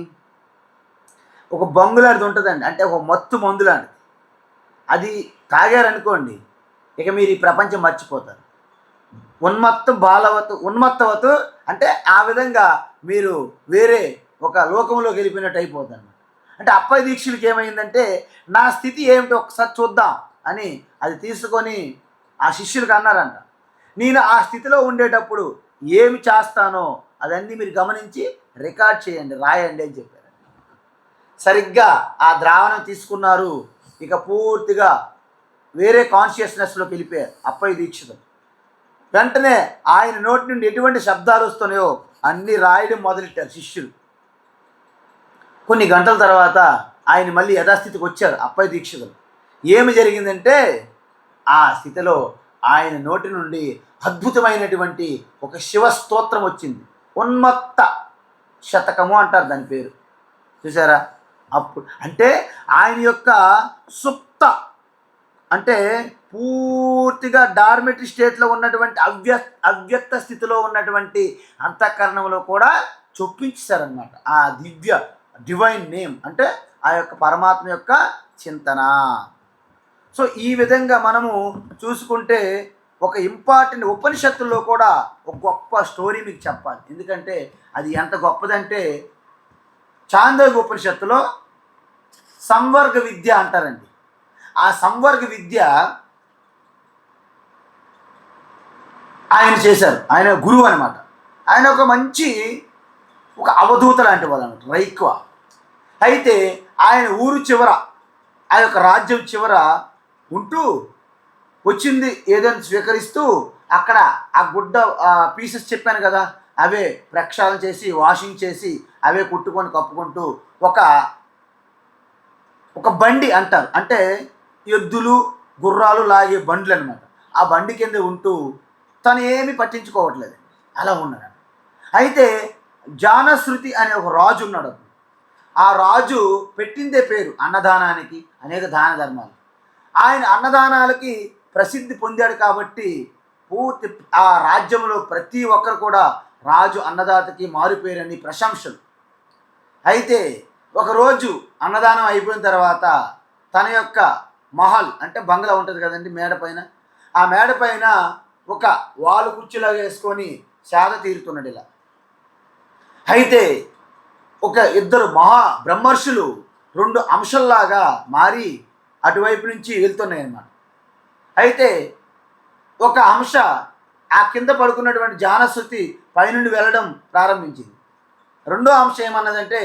ఒక బంగులాంటిది ఉంటుందండి, అంటే ఒక మత్తు మందులాంటిది, అది తాగారనుకోండి ఇక మీరు ఈ ప్రపంచం మర్చిపోతారు. ఉన్మత్తవతు అంటే ఆ విధంగా మీరు వేరే ఒక లోకంలోకి వెళ్ళిపోయినట్టు అయిపోతుంది. అంటే అప్పయ్య దీక్షులకి ఏమైందంటే నా స్థితి ఏమిటో ఒకసారి చూద్దాం అని అది తీసుకొని ఆ శిష్యులకు అన్నారంట, నేను ఆ స్థితిలో ఉండేటప్పుడు ఏమి చేస్తానో అదన్నీ మీరు గమనించి రికార్డ్ చేయండి, రాయండి అని చెప్పారు. సరిగ్గా ఆ ద్రావణం తీసుకున్నారు, ఇక పూర్తిగా వేరే కాన్షియస్నెస్లోకి వెళ్ళిపోయారు అప్పయ్య దీక్షితులు. వెంటనే ఆయన నోటి నుండి ఎటువంటి శబ్దాలు వస్తున్నాయో అన్నీ రాయడం మొదలెట్టారు శిష్యులు. కొన్ని గంటల తర్వాత ఆయన మళ్ళీ యథాస్థితికి వచ్చారు అప్పయ్య దీక్షితులు. ఏమి జరిగిందంటే ఆ స్థితిలో ఆయన నోటి నుండి అద్భుతమైనటువంటి ఒక శివ స్తోత్రం వచ్చింది, ఉన్మత్త శతకము అంటారు దాని పేరు, చూసారా. అప్పుడు అంటే ఆయన యొక్క సుప్త అంటే పూర్తిగా డార్మెటరీ స్టేట్లో ఉన్నటువంటి అవ్యక్త స్థితిలో ఉన్నటువంటి అంతఃకరణంలో కూడా చొప్పించారనమాట ఆ డివైన్ నేమ్, అంటే ఆ యొక్క పరమాత్మ యొక్క చింతన. సో ఈ విధంగా మనము చూసుకుంటే ఒక ఇంపార్టెంట్ ఉపనిషత్తుల్లో కూడా ఒక గొప్ప స్టోరీ మీకు చెప్పాలి. ఎందుకంటే అది ఎంత గొప్పదంటే చాందోగ్య ఉపనిషత్తులో సంవర్గ విద్య అంటారండి. ఆ సంవర్గ విద్య ఆయన చేశారు, ఆయన గురువు అనమాట. ఆయన ఒక మంచి ఒక అవధూత లాంటి వాళ్ళు అనమాట, రైక్వ. అయితే ఆయన ఊరు చివర ఆ యొక్క రాజ్యం చివర ఉంటూ వచ్చింది ఏదైనా స్వీకరిస్తూ అక్కడ ఆ గుడ్డ పీసెస్ చెప్పాను కదా, అవే ప్రక్షాళన చేసి వాషింగ్ చేసి అవే కుట్టుకొని కప్పుకుంటూ ఒక బండి అంటారు, అంటే ఎద్దులు గుర్రాలు లాగే బండ్లు అనమాట, ఆ బండి కింద ఉంటూ తను ఏమీ పట్టించుకోవట్లేదు, అలా ఉన్నాడు. అయితే జానశ్రుతి అనే ఒక రాజు ఉన్నాడు. ఆ రాజు పెట్టిందే పేరు అన్నదానానికి, అనేక దాన ధర్మాలు. ఆయన అన్నదానాలకి ప్రసిద్ధి పొందాడు కాబట్టి పూర్తి ఆ రాజ్యంలో ప్రతి ఒక్కరు కూడా రాజు అన్నదాతకి మారిపోయారని ప్రశంసలు. అయితే ఒకరోజు అన్నదానం అయిపోయిన తర్వాత తన యొక్క మహల్ అంటే బంగ్లా ఉంటుంది కదండి మేడ పైన, ఆ మేడ పైన ఒక వాలు కుర్చీలాగా వేసుకొని సేద తీరుతున్నాడు ఇలా. అయితే ఒక ఇద్దరు మహా బ్రహ్మర్షులు రెండు అంశల్లాగా మారి అటువైపు నుంచి వెళ్తున్నాయి అన్నమాట. అయితే ఒక అంశ ఆ కింద పడుకున్నటువంటి జానశ్రుతి పైనుండి వెళ్ళడం ప్రారంభించింది. రెండో అంశం ఏమన్నదంటే,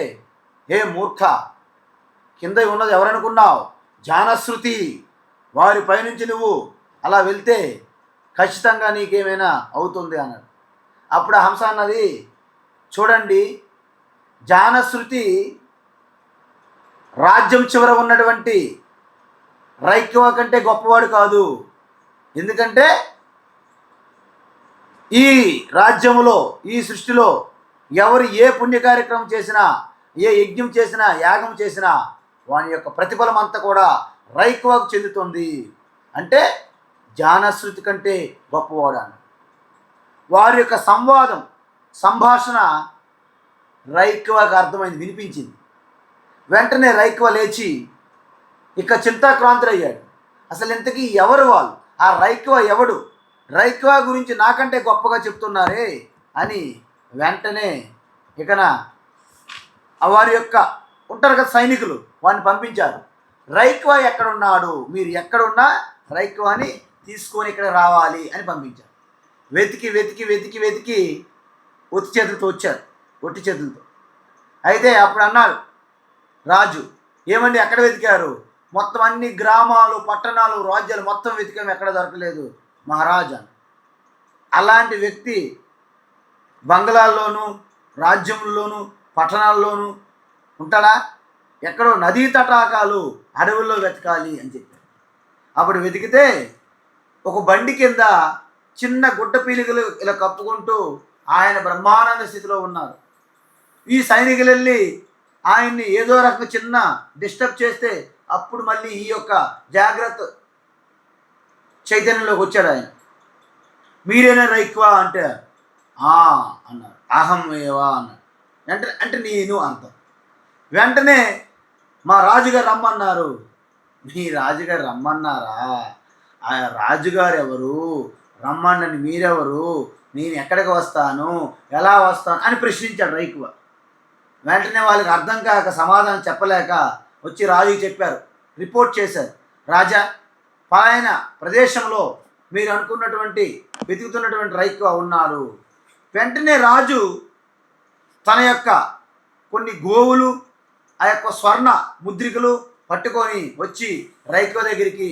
ఏ మూర్ఖ, కింద ఉన్నది ఎవరనుకున్నావు? జానశ్రుతి. వారి పైనుంచి నువ్వు అలా వెళ్తే ఖచ్చితంగా నీకేమైనా అవుతుంది అన్నాడు. అప్పుడు ఆ హంస అన్నది, చూడండి, జానశ్రుతి రాజ్యం చివర ఉన్నటువంటి రైక్యవ కంటే గొప్పవాడు కాదు. ఎందుకంటే ఈ రాజ్యములో, ఈ సృష్టిలో ఎవరు ఏ పుణ్య కార్యక్రమం చేసినా, ఏ యజ్ఞం చేసినా, యాగం చేసినా వాని యొక్క ప్రతిఫలం అంతా కూడా రైక్యవకు చెందుతుంది. అంటే జానశ్రుతి కంటే గొప్పవాడు అని. వారి యొక్క సంభాషణ రైక్యవకు అర్థమైంది, వినిపించింది. వెంటనే రైక్యవ లేచి ఇక చింతాక్రాంతుడయ్యాడు. అసలు ఇంతకీ ఎవరు వాళ్ళు? ఆ రైక్యవ ఎవడు? రైక్యవ గురించి నాకంటే గొప్పగా చెప్తున్నారే అని వెంటనే ఇకన వారి యొక్క ఉంటారు కదా సైనికులు, వాడిని పంపించారు. రైక్యవ ఎక్కడున్నాడు? మీరు ఎక్కడున్నా రైక్యవాని తీసుకొని ఇక్కడ రావాలి అని పంపించారు. వెతికి వెతికి వెతికి వెతికి ఒట్టి చేతులతో వచ్చారు, ఒట్టి చేతులతో. అయితే అప్పుడు అన్నారు రాజు, ఏమండి ఎక్కడ వెతికారు? మొత్తం అన్ని గ్రామాలు, పట్టణాలు, రాజ్యాలు మొత్తం వెతికాము, ఎక్కడ దొరకలేదు మహారాజా. అలాంటి వ్యక్తి బంగ్లాల్లోనూ, రాజ్యంలోనూ, పట్టణాల్లోనూ ఉంటాడా? ఎక్కడో నదీ తటాకాలు, అడవుల్లో వెతకాలి అని చెప్పారు. అప్పుడు వెతికితే ఒక బండి కింద చిన్న గుడ్డ పీలికలు ఇలా కప్పుకుంటూ ఆయన బ్రహ్మానంద స్థితిలో ఉన్నారు. ఈ సైనికులు వెళ్ళి ఆయన్ని ఏదో రకంగా చిన్న డిస్టర్బ్ చేస్తే అప్పుడు మళ్ళీ ఈ యొక్క జాగ్రత్త చైతన్యంలోకి వచ్చాడు ఆయన. మీరేనా రైక్వా అంటే అన్నారు. అహం ఏవా అన్నారు. అంటే నేను అంత. వెంటనే మా రాజుగారు రమ్మన్నారు. మీ రాజుగారు రమ్మన్నారా? ఆ రాజుగారు ఎవరు? రమ్మన్నని మీరెవరు? నేను ఎక్కడికి వస్తాను, ఎలా వస్తాను అని ప్రశ్నించాడు రైక్వ. వెంటనే వాళ్ళకి అర్థం కాక సమాధానం చెప్పలేక వచ్చి రాజుకి చెప్పారు, రిపోర్ట్ చేశారు. రాజా, పలాయన ప్రదేశంలో మీరు అనుకున్నటువంటి వెతుకుతున్నటువంటి రైక్వ ఉన్నారు. వెంటనే రాజు తన యొక్క కొన్ని గోవులు, ఆ యొక్క స్వర్ణ ముద్రికలు పట్టుకొని వచ్చి రైక్వ దగ్గరికి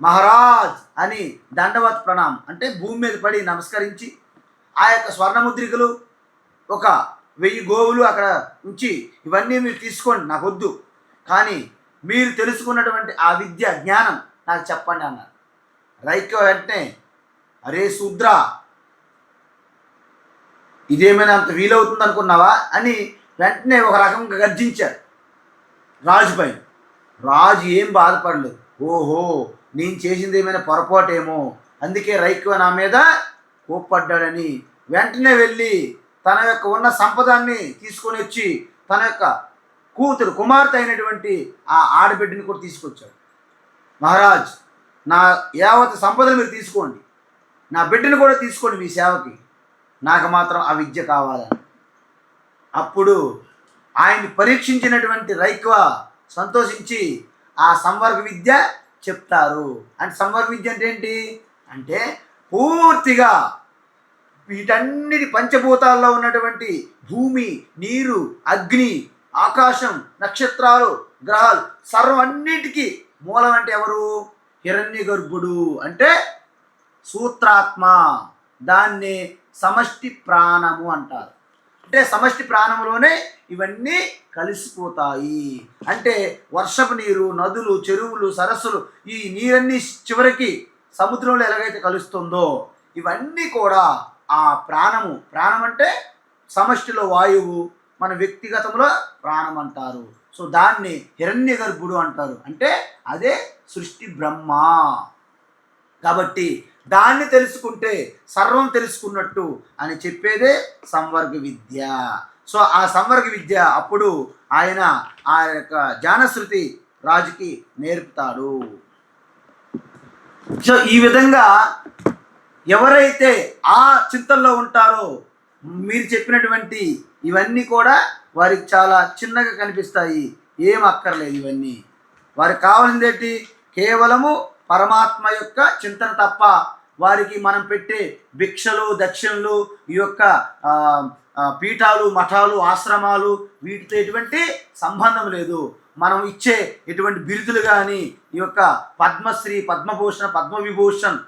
మహారాజ్ అని దండవత్ ప్రణామం అంటే భూమి మీద పడి నమస్కరించి, ఆ యొక్క స్వర్ణ ముద్రికలు, ఒక 1000 గోవులు అక్కడ ఉంచి, ఇవన్నీ మీరు తీసుకోండి, నాకు వద్దు, కానీ మీరు తెలుసుకున్నటువంటి ఆ విద్య జ్ఞానం నాకు చెప్పండి అన్నారు. రైక్వ వెంటనే, అరే శూద్ర, ఇదేమైనా అంత వీలవుతుంది అనుకున్నావా అని వెంటనే ఒక రకంగా గర్జించారు రాజుపై. రాజు ఏం బాధపడలేదు. ఓహో, నేను చేసింది ఏమైనా పొరపాటేమో, అందుకే రైక్వ నా మీద కోప్పడ్డాడని వెంటనే వెళ్ళి తన యొక్క ఉన్న సంపదాన్ని తీసుకొని వచ్చి తన యొక్క కుమార్తె అయినటువంటి ఆ ఆడబిడ్డని కూడా తీసుకొచ్చాడు. మహారాజ్, నా యావత్ సంపదలు మీరు తీసుకోండి, నా బిడ్డను కూడా తీసుకోండి మీ సేవకి, నాకు మాత్రం ఆ విద్య కావాలని. అప్పుడు ఆయన్ని పరీక్షించినటువంటి రైక్వ సంతోషించి ఆ సంవర్గ విద్య చెప్తారు. అంటే సంవర్గ విద్య అంటే ఏంటి అంటే పూర్తిగా వీటన్నిటి పంచభూతాల్లో ఉన్నటువంటి భూమి, నీరు, అగ్ని, ఆకాశం, నక్షత్రాలు, గ్రహాలు సర్వన్నిటికీ మూలం అంటే ఎవరు? హిరణ్య గర్భుడు అంటే సూత్రాత్మ. దాన్ని సమష్టి ప్రాణము అంటారు. అంటే సమష్టి ప్రాణములోనే ఇవన్నీ కలిసిపోతాయి. అంటే వర్షపు నీరు, నదులు, చెరువులు, సరస్సులు, ఈ నీరన్నీ చివరికి సముద్రంలో ఎలాగైతే కలుస్తుందో ఇవన్నీ కూడా ఆ ప్రాణము. ప్రాణం అంటే సమష్టిలో వాయువు, మన వ్యక్తిగతంలో ప్రాణం అంటారు. సో దాన్ని హిరణ్య గర్భుడు అంటారు. అంటే అదే సృష్టి బ్రహ్మ. కాబట్టి దాన్ని తెలుసుకుంటే సర్వం తెలుసుకున్నట్టు అని చెప్పేదే సంవర్గ విద్య. సో ఆ సంవర్గ విద్య అప్పుడు ఆయన ఆ యొక్క జానశ్రుతి రాజుకి నేర్పుతాడు. సో ఈ విధంగా ఎవరైతే ఆ చింతల్లో ఉంటారో మీరు చెప్పినటువంటి ఇవన్నీ కూడా వారికి చాలా చిన్నగా కనిపిస్తాయి. ఏం అక్కర్లేదు ఇవన్నీ. వారికి కావాల్సింది ఏంటి? కేవలము పరమాత్మ యొక్క చింతన తప్ప వారికి మనం పెట్టే భిక్షలు దక్షిణలు ఈ యొక్క పీఠాలు మఠాలు ఆశ్రమాలు వీటితో ఎటువంటి సంబంధం లేదు. మనం ఇచ్చే ఎటువంటి బిరుదులు కానీ ఈ యొక్క పద్మశ్రీ పద్మభూషణ పద్మవిభూషణ్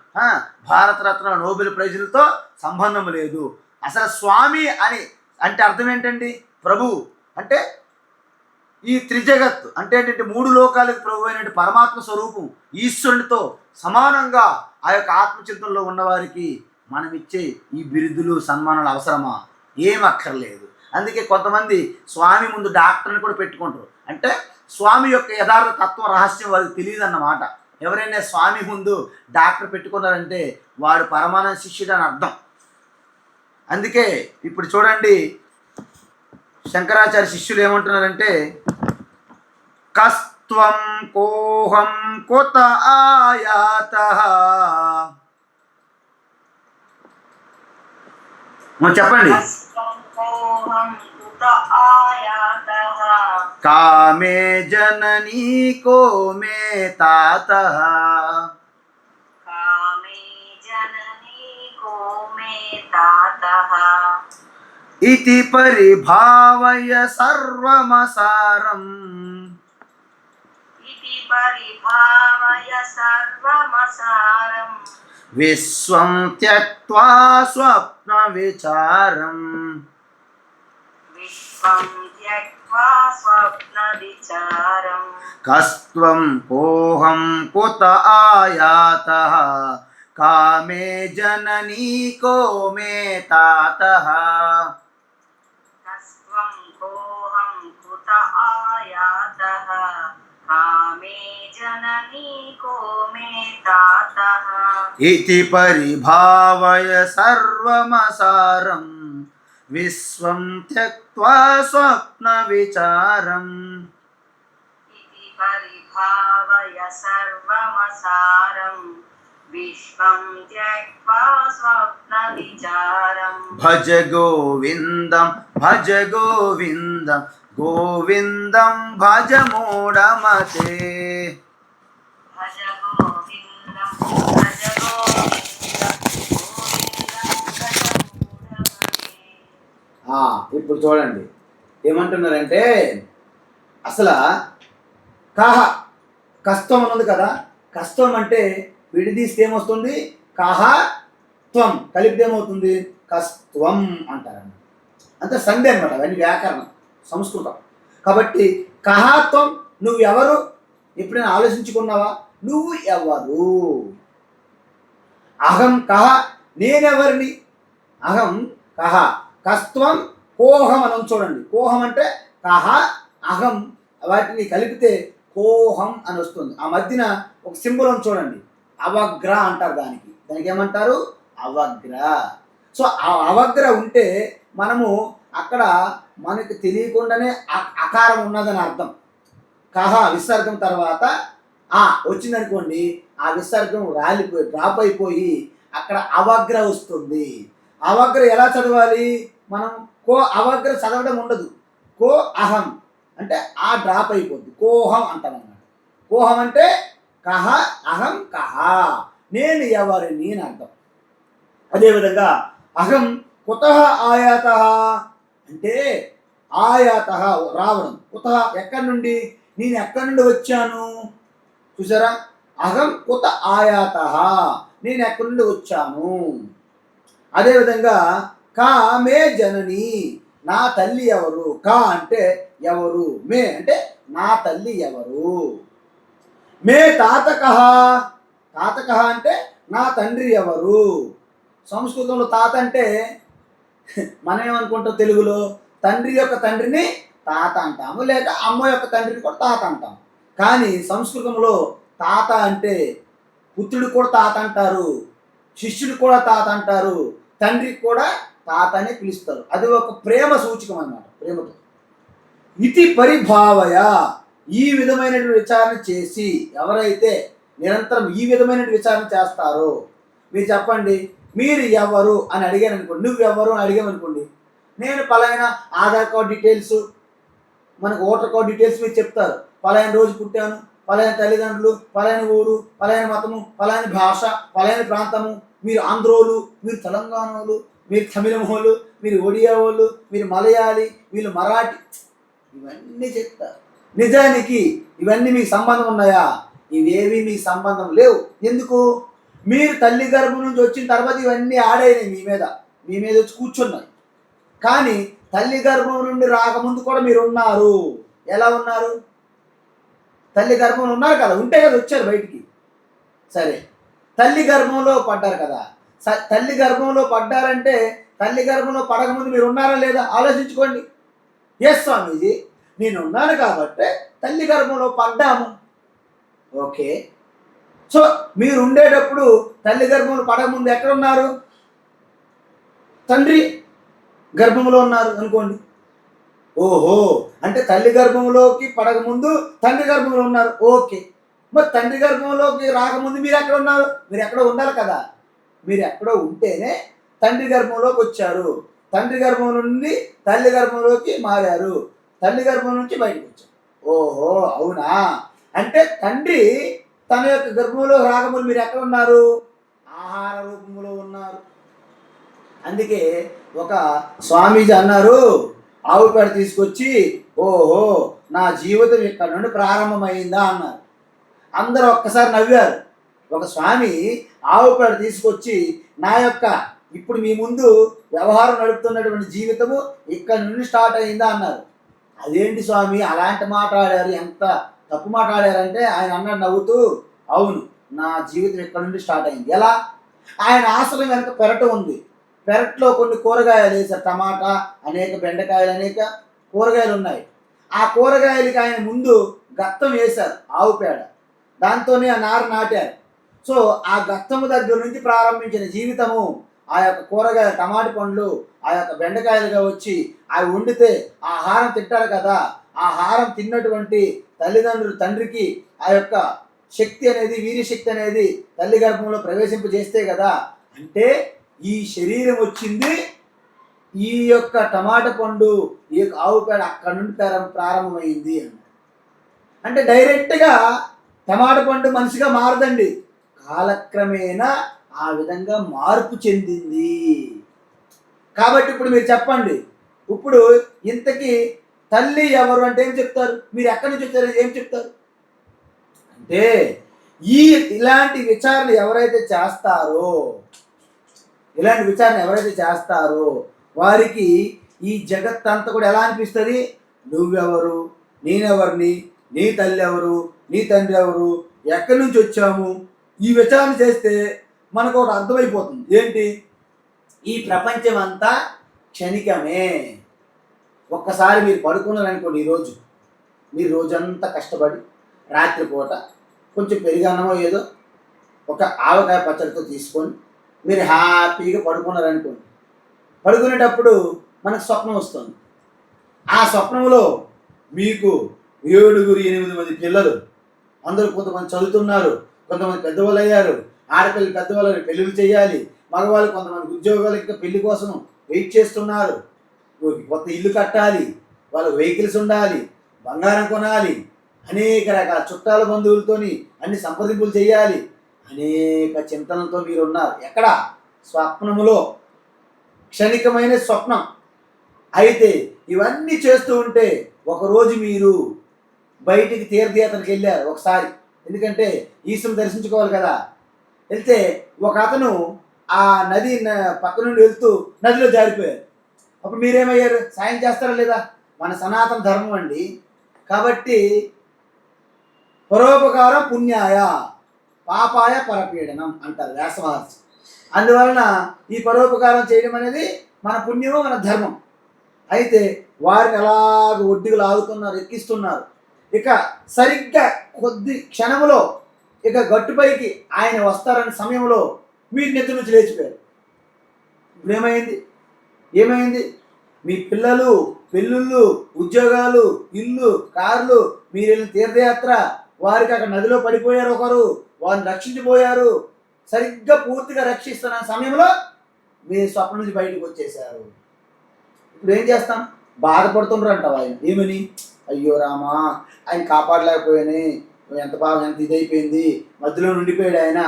భారతరత్న నోబెల్ ప్రైజులతో సంబంధం లేదు. అసలు స్వామి అని అంటే అర్థం ఏంటండి? ప్రభు అంటే ఈ త్రిజగత్ అంటే ఏంటంటే మూడు లోకాలకు ప్రభు అయినటువంటి పరమాత్మ స్వరూపం ఈశ్వరునితో సమానంగా ఆ యొక్క ఆత్మచింతనలో ఉన్నవారికి మనం ఇచ్చే ఈ బిరుదులు సన్మానాలు అవసరమా? ఏం అక్కర్లేదు. అందుకే కొంతమంది స్వామి ముందు డాక్టర్ని కూడా పెట్టుకుంటారు. అంటే స్వామి యొక్క యథార్థ తత్వ రహస్యం వారికి తెలియదు అన్నమాట. ఎవరైనా స్వామి ముందు డాక్టర్ పెట్టుకున్నారంటే వాడు పరమానంద శిష్యుడు అని అర్థం. అందుకే ఇప్పుడు చూడండి శంకరాచార్య శిష్యులు ఏమంటున్నారంటే కస్త్వం కోహం కొత ఆయాతః. చెప్పండి. కామే జననీ కో మే తాతః. ఇతి పరిభావయ సర్వమసారం. విశ్వం త్యక్త్వా స్వప్న విచారం. కస్త్వం కోహం కుత ఆయాతః. కామే జననీ కో మే తాతః. ఇతి పరిభావయ సర్వమసారం. విశ్వం త్యక్త్వా స్వప్న విచారం. భజ గోవిందం భజ గోవిందం గోవిందం భజ మూఢమతే. ఇప్పుడు చూడండి ఏమంటున్నారంటే అసలు కాహ కస్తం ఉన్నది కదా. కస్తం అంటే విడిదీస్తే ఏమొస్తుంది? కాహ త్వం కలిపితే ఏమవుతుంది? కస్త్వం అంటారన్న. అంతే సంధి అనమాట. అవన్నీ వ్యాకరణం సంస్కృతం. కాబట్టి కహాత్వం నువ్వు ఎవరు? ఎప్పుడైనా ఆలోచించుకున్నావా? నువ్వు ఎవరు? అహం కహ నేనెవరిని? అహం కహ. కస్త్వం కోహం అని చూడండి. కోహం అంటే కహ అహం వాటిని కలిపితే కోహం అని వస్తుంది. ఆ మధ్యన ఒక సింబల్ అని చూడండి. అవగ్ర అంటారు దానికి. దానికి ఏమంటారు? అవగ్ర. సో ఆ అవగ్ర ఉంటే మనము అక్కడ మనకి తెలియకుండానే అకారం ఉన్నదని అర్థం. కహ విసర్గం తర్వాత వచ్చిందనుకోండి, ఆ విసర్గం రాలిపోయి డ్రాప్ అయిపోయి అక్కడ అవగ్ర వస్తుంది. అవగ్ర ఎలా చదవాలి? మనం కో అవగ్ర చదవడం ఉండదు. కో అహం అంటే ఆ డ్రాప్ అయిపోద్ది. కోహం అంటాం అన్నమాట. కోహం అంటే కహ అహం కహ నేను ఎవరిని అని అర్థం. అదేవిధంగా అహం కుతః ఆయాతః అంటే ఆయాతః రావడం. కుతః ఎక్కడి నుండి? నేను ఎక్కడి నుండి వచ్చాను. చూసారా? అహం కుత ఆయాతః నేను ఎక్కడి నుండి వచ్చాను. అదేవిధంగా కా మే జనని నా తల్లి ఎవరు? కా అంటే ఎవరు, మే అంటే నా తల్లి ఎవరు. మే తాతకః తాతకః అంటే నా తండ్రి ఎవరు. సంస్కృతంలో తాత అంటే మనం ఏమనుకుంటాం? తెలుగులో తండ్రి యొక్క తండ్రిని తాత అంటాము, లేక అమ్మ యొక్క తండ్రిని కూడా తాత అంటాం. కానీ సంస్కృతంలో తాత అంటే పుత్రుడు కూడా తాత అంటారు, శిష్యుడు కూడా తాత అంటారు, తండ్రికి కూడా తాత అనే పిలుస్తారు. అది ఒక ప్రేమ సూచకం అన్నమాట. ప్రేమతో ఇతి పరిభావయ ఈ విధమైనటువంటి విచారణ చేసి ఎవరైతే నిరంతరం ఈ విధమైన విచారణ చేస్తారు. మీరు చెప్పండి, మీరు ఎవరు అని అడిగాను అనుకోండి, నువ్వెవరు అని అడిగామనుకోండి, నేను పలానా ఆధార్ కార్డ్ డీటెయిల్స్, మనకు ఓటర్ కార్డ్ డీటెయిల్స్ మీరు చెప్తారు. పలానా రోజు పుట్టాను, పలానా తల్లిదండ్రులు, పలానా ఊరు, పలానా మతము, పలానా భాష, పలానా ప్రాంతము, మీరు ఆంధ్రోలు, మీరు తెలంగాణ వాళ్ళు, మీరు తమిళం వాళ్ళు, మీరు ఒడియా వాళ్ళు, మీరు మలయాళీ, వీళ్ళు మరాఠీ, ఇవన్నీ చెప్తారు. నిజానికి ఇవన్నీ మీకు సంబంధం ఉన్నాయా? ఇవేవి మీకు సంబంధం లేవు. ఎందుకు? మీరు తల్లి గర్భం నుంచి వచ్చిన తర్వాత ఇవన్నీ ఆడైనాయి మీ మీద వచ్చి కూర్చున్నాయి. కానీ తల్లి గర్భం నుండి రాకముందు కూడా మీరు ఉన్నారు. ఎలా ఉన్నారు? తల్లి గర్భంలో ఉన్నారు కదా, ఉంటే కదా వచ్చారు బయటికి. సరే, తల్లి గర్భంలో పడ్డారు కదా. తల్లి గర్భంలో పడ్డారంటే తల్లి గర్భంలో పడకముందు మీరు ఉన్నారా లేదా ఆలోచించుకోండి. ఎస్ స్వామీజీ, నేను ఉన్నాను కాబట్టి తల్లి గర్భంలో పడ్డాము. ఓకే, సో మీరు ఉండేటప్పుడు తల్లి గర్భంలో పడకముందు ఎక్కడ ఉన్నారు? తండ్రి గర్భంలో ఉన్నారు అనుకోండి. ఓహో, అంటే తల్లి గర్భంలోకి పడకముందు తండ్రి గర్భంలో ఉన్నారు. ఓకే, మరి తండ్రి గర్భంలోకి రాకముందు మీరు ఎక్కడ ఉన్నారు? మీరు ఎక్కడో ఉండాలి కదా. మీరు ఎక్కడో ఉంటేనే తండ్రి గర్భంలోకి వచ్చారు. తండ్రి గర్భం నుండి తల్లి గర్భంలోకి మారారు. తల్లి గర్భం నుంచి బయటకు వచ్చారు. ఓహో, అవునా? అంటే తండ్రి తన యొక్క గర్భంలో రాకముందు మీరు ఎక్కడ ఉన్నారు? ఆహార రూపంలో ఉన్నారు. అందుకే ఒక స్వామీజీ అన్నారు, ఆవు పేడ తీసుకొచ్చి, ఓహో నా జీవితం ఇక్కడ నుండి ప్రారంభమైందా అన్నారు. అందరూ ఒక్కసారి నవ్వారు. ఒక స్వామి ఆవు పేడ తీసుకొచ్చి, నా యొక్క ఇప్పుడు మీ ముందు వ్యవహారం నడుపుతున్నటువంటి జీవితము ఇక్కడ నుండి స్టార్ట్ అయిందా అన్నారు. అదేంటి స్వామి అలాంటి మాట్లాడారు, ఎంత తప్పు మాట్లాడారంటే ఆయన అన్నాడు నవ్వుతూ, అవును నా జీవితం ఇక్కడ నుండి స్టార్ట్ అయింది. ఎలా? ఆయన ఆశ్రమం వెనక పెరట ఉంది. పెరట్లో కొన్ని కూరగాయలు వేశారు, టమాటా, అనేక బెండకాయలు, అనేక కూరగాయలు ఉన్నాయి. ఆ కూరగాయలకి ఆయన ముందు గత్తం వేశారు, ఆవు పేడ, దాంతోనే ఆ నారు నాటారు. సో ఆ గత్తము దగ్గర నుంచి ప్రారంభించిన జీవితము ఆ యొక్క కూరగాయ టమాటా పండ్లు ఆ యొక్క బెండకాయలుగా వచ్చి అవి వండితే ఆహారం తింటారు కదా. ఆహారం తిన్నటువంటి తల్లిదండ్రులు తండ్రికి ఆ యొక్క శక్తి అనేది, వీర్యశక్తి అనేది తల్లి గర్భంలో ప్రవేశింపజేస్తే కదా. అంటే ఈ శరీరం వచ్చింది ఈ యొక్క టమాటా పండు, ఈ యొక్క ఆవు పేడ అక్కడి నుండి ప్రారంభమైంది అని. అంటే డైరెక్ట్గా టమాటా పండు మనిషిగా మారదండి, కాలక్రమేణా ఆ విధంగా మార్పు చెందింది. కాబట్టి ఇప్పుడు మీరు చెప్పండి, ఇప్పుడు ఇంతకీ తల్లి ఎవరు అంటే ఏం చెప్తారు? మీరు ఎక్కడి నుంచి వచ్చారు ఏం చెప్తారు? అంటే ఇలాంటి విచారణ ఎవరైతే చేస్తారో వారికి ఈ జగత్ అంతా కూడా ఎలా అనిపిస్తుంది? నువ్వెవరు, నేనెవరిని, నీ తల్లి ఎవరు, నీ తండ్రి ఎవరు, ఎక్కడి నుంచి వచ్చాము, ఈ విచారణ చేస్తే మనకు ఒకటి అర్థమైపోతుంది. ఏంటి? ఈ ప్రపంచం అంతా క్షణికమే. ఒక్కసారి మీరు పడుకున్నారనుకోండి, మీరు రోజంతా కష్టపడి రాత్రిపూట కొంచెం పెరిగన్నమో ఏదో ఒక ఆవకాయ పచ్చడితో తీసుకొని మీరు హ్యాపీగా పడుకున్నారనుకోండి. పడుకునేటప్పుడు మనకు స్వప్నం వస్తుంది. ఆ స్వప్నంలో మీకు 7-8 మంది పిల్లలు, అందరూ కొంతమంది చదువుతున్నారు, కొంతమంది పెద్దవాళ్ళు అయ్యారు, ఆడపిల్లలు పెద్దవాళ్ళు పెళ్ళిళ్ళు చేయాలి, మగవాళ్ళు కొంతమంది ఉద్యోగాలు ఇంకా పెళ్లి కోసం వెయిట్ చేస్తున్నారు, కొత్త ఇల్లు కట్టాలి, వాళ్ళ వెహికల్స్ ఉండాలి, బంగారం కొనాలి, అనేక రకాల చుట్టాల బంధువులతోని అన్ని సంప్రదింపులు చేయాలి, అనేక చింతనలతో మీరు ఉన్నారు. ఎక్కడ? స్వప్నములో, క్షణికమైన స్వప్నం. అయితే ఇవన్నీ చేస్తూ ఉంటే ఒకరోజు మీరు బయటికి తీర్థయాత్రకు వెళ్ళారు ఒకసారి, ఎందుకంటే ఈశ్వరుని దర్శించుకోవాలి కదా. వెళ్తే ఒక అతను ఆ నది పక్క నుండి వెళ్తూ నదిలో జారిపోయారు. అప్పుడు మీరేమయ్యారు? సాయం చేస్తారా లేదా? మన సనాతన ధర్మం అండి. కాబట్టి పరోపకారం పుణ్యాయ పాపాయ పరపీడనం అంటారు వ్యాస మహర్షి. అందువలన ఈ పరోపకారం చేయడం అనేది మన పుణ్యము, మన ధర్మం. అయితే వారిని అలాగ ఒడ్డుకు లాగుతున్నారు, ఎక్కిస్తున్నారు. ఇక సరిగ్గా కొద్ది క్షణంలో ఇక గట్టుపైకి ఆయన వస్తారనే సమయంలో మీరు నెత్తి నుంచి లేచిపోయారు. ఇప్పుడు ఏమైంది? మీ పిల్లలు, పెళ్ళిళ్ళు, ఉద్యోగాలు, ఇల్లు, కార్లు, మీరు వెళ్ళిన తీర్థయాత్ర వారికి అక్కడ నదిలో పడిపోయారు ఒకరు, వారిని రక్షించిపోయారు. సరిగ్గా పూర్తిగా రక్షిస్తున్న సమయంలో మీరు స్వప్నం నుంచి బయటకు వచ్చేసారు. ఇప్పుడు ఏం చేస్తాం? బాధపడుతుండ్రంటావు ఆయన ఏమని, అయ్యో రామా ఆయన కాపాడలేకపోయానే, ఎంత బాగా ఎంత ఇదైపోయింది, మధ్యలో నుండిపోయాడు ఆయన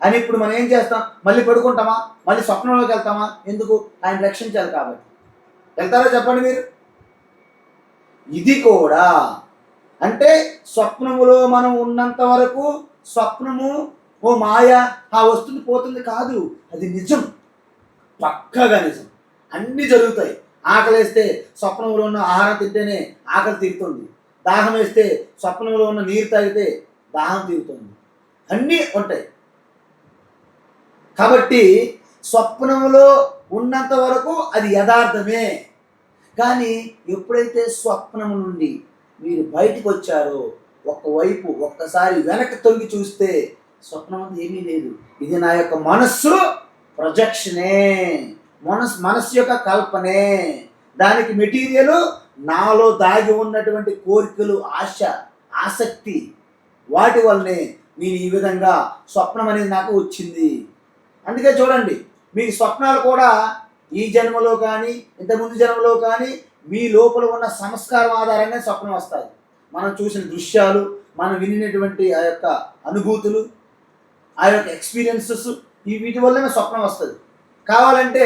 అని. ఇప్పుడు మనం ఏం చేస్తాం? మళ్ళీ పడుకుంటామా? మళ్ళీ స్వప్నంలోకి వెళ్తామా? ఎందుకు? ఆయన రక్షించాలి కాబట్టి. వెళ్తారో చెప్పండి మీరు? ఇది కూడా అంటే స్వప్నములో మనం ఉన్నంత వరకు స్వప్నము ఓ మాయ, ఆ వస్తుంది పోతుంది కాదు, అది నిజం, పక్కగా నిజం. అన్నీ జరుగుతాయి. ఆకలేస్తే స్వప్నంలో ఉన్న ఆహారం తింటేనే ఆకలి తీరుతుంది. దాహం వేస్తే స్వప్నంలో ఉన్న నీరు తాగితే దాహం తీరుతుంది. అన్నీ ఉంటాయి. కాబట్టి స్వప్నంలో ఉన్నంత వరకు అది యథార్థమే. కానీ ఎప్పుడైతే స్వప్నం నుండి మీరు బయటకు వచ్చారో, ఒకవైపు ఒక్కసారి వెనక్కి తొంగి చూస్తే స్వప్నం అంతా ఏమీ లేదు. ఇది నా యొక్క మనస్సు ప్రొజెక్షనే, మనస్సు యొక్క కల్పనే. దానికి మెటీరియల్ నాలో దాగి ఉన్నటువంటి కోరికలు, ఆశ, ఆసక్తి, వాటి వల్లనే నేను ఈ విధంగా స్వప్నం అనేది నాకు వచ్చింది. అందుకే చూడండి, మీకు స్వప్నాలు కూడా ఈ జన్మలో కానీ ఇంతకుముందు జన్మలో కానీ మీ లోపల ఉన్న సంస్కారం ఆధారంగా స్వప్నం వస్తాయి. మనం చూసిన దృశ్యాలు, మనం వినినటువంటి ఆ యొక్క అనుభూతులు, ఆ యొక్క ఎక్స్పీరియన్సెస్, వీటి వల్లనే స్వప్నం వస్తుంది. కావాలంటే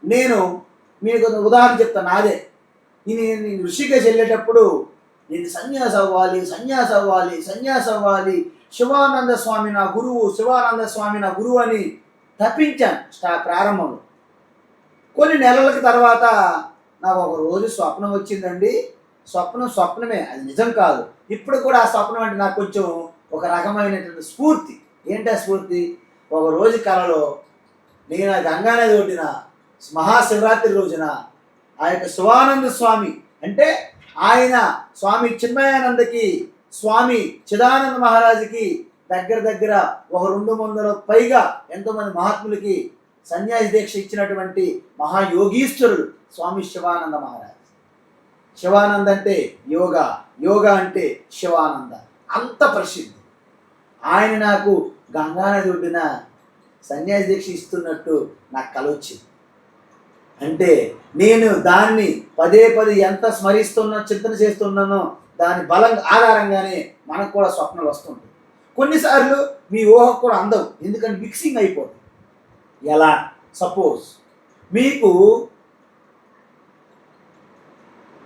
నేను మీకు ఉదాహరణ చెప్తాను. నాదే. నేను ఋషికేశ్ వెళ్ళేటప్పుడు నేను సన్యాసి అవ్వాలి, శివానంద స్వామి నా గురువు అని తప్పించాను ప్రారంభంలో. కొన్ని నెలలకి తర్వాత నాకు ఒక రోజు స్వప్నం వచ్చిందండి. స్వప్నమే, అది నిజం కాదు. ఇప్పుడు కూడా ఆ స్వప్నం అంటే నాకు కొంచెం ఒక రకమైనటువంటి స్ఫూర్తి. ఏంటి ఆ స్ఫూర్తి? ఒక రోజు కలలో నేను ఆ గంగానది ఒడ్డిన మహాశివరాత్రి రోజున ఆ యొక్క శివానంద స్వామి అంటే ఆయన స్వామి చిన్మయానందకి, స్వామి చిదానంద మహారాజుకి దగ్గర ఒక 200 పైగా ఎంతోమంది మహాత్ములకి సన్యాసి దీక్ష ఇచ్చినటువంటి మహాయోగీశ్వరుడు స్వామి శివానంద మహారాజ్. శివానంద అంటే యోగా అంటే శివానంద, అంత ప్రసిద్ధి. ఆయన నాకు గంగానది ఒడ్డున సన్యాసి దీక్ష ఇస్తున్నట్టు నాకు కల వచ్చింది. అంటే నేను దాన్ని పదే ఎంత చింతన చేస్తున్నానో దాని బలం ఆధారంగానే మనకు కూడా స్వప్నాలు వస్తుంటాయి. కొన్నిసార్లు మీ ఊహకు కూడా అందవు, ఎందుకంటే మిక్సింగ్ అయిపోతుంది. ఎలా? సపోజ్ మీకు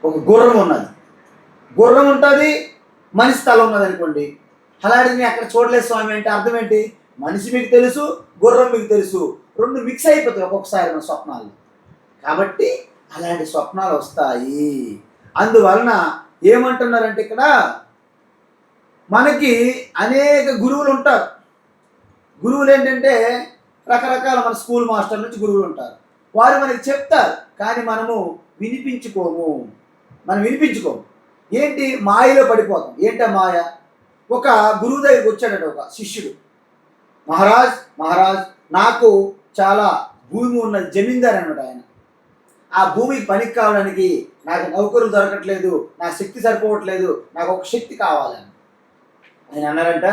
ఒక గుర్రం ఉంటుంది, మనిషి తల ఉన్నది అనుకోండి. అలాంటిది నేను అక్కడ చూడలేదు స్వామి అంటే అర్థం ఏంటి? మనిషి మీకు తెలుసు, గుర్రం మీకు తెలుసు, రెండు మిక్స్ అయిపోతాయి ఒక్కొక్కసారి మన స్వప్నాలు. కాబట్టి అలాంటి స్వప్నాలు వస్తాయి. అందువలన ఏమంటున్నారంటే ఇక్కడ మనకి అనేక గురువులు ఉంటారు. గురువులు ఏంటంటే రకరకాల మన స్కూల్ మాస్టర్ నుంచి గురువులు ఉంటారు. వారు మనకి చెప్తారు, కానీ మనం వినిపించుకోము. ఏంటి? మాయలో పడిపోతాం. ఏంటా మాయ? ఒక గురువు దగ్గరికి వచ్చాడట ఒక శిష్యుడు. మహారాజ్ నాకు చాలా భూమి ఉన్నది, జమీందారు అన్నమాట ఆయన. ఆ భూమికి పనికి కావడానికి నాకు నౌకరులు దొరకట్లేదు, నా శక్తి సరిపోవట్లేదు, నాకు ఒక శక్తి కావాలని ఆయన అన్నారంట.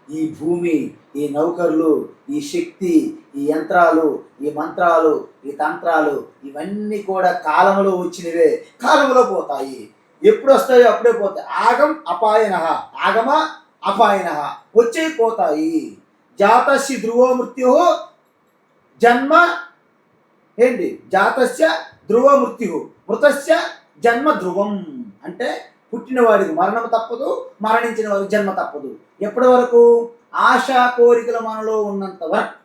ఈ భూమి, ఈ నౌకర్లు, ఈ శక్తి, ఈ యంత్రాలు, ఈ మంత్రాలు, ఈ తంత్రాలు ఇవన్నీ కూడా కాలంలో వచ్చినవే, కాలంలో పోతాయి. ఎప్పుడు వస్తాయో అప్పుడే పోతాయి. ఆగమ అపాయన వచ్చే పోతాయి. జాతస్య ధ్రువో మృత్యు జన్మ ఏంటి? జాతస్య ధ్రువ మృత్యు మృతస్య జన్మ ధ్రువం. అంటే పుట్టిన వాడికి మరణం తప్పదు, మరణించిన వాడికి జన్మ తప్పదు. ఎప్పటి వరకు? ఆశా కోరికలు మనలో ఉన్నంత వరకు.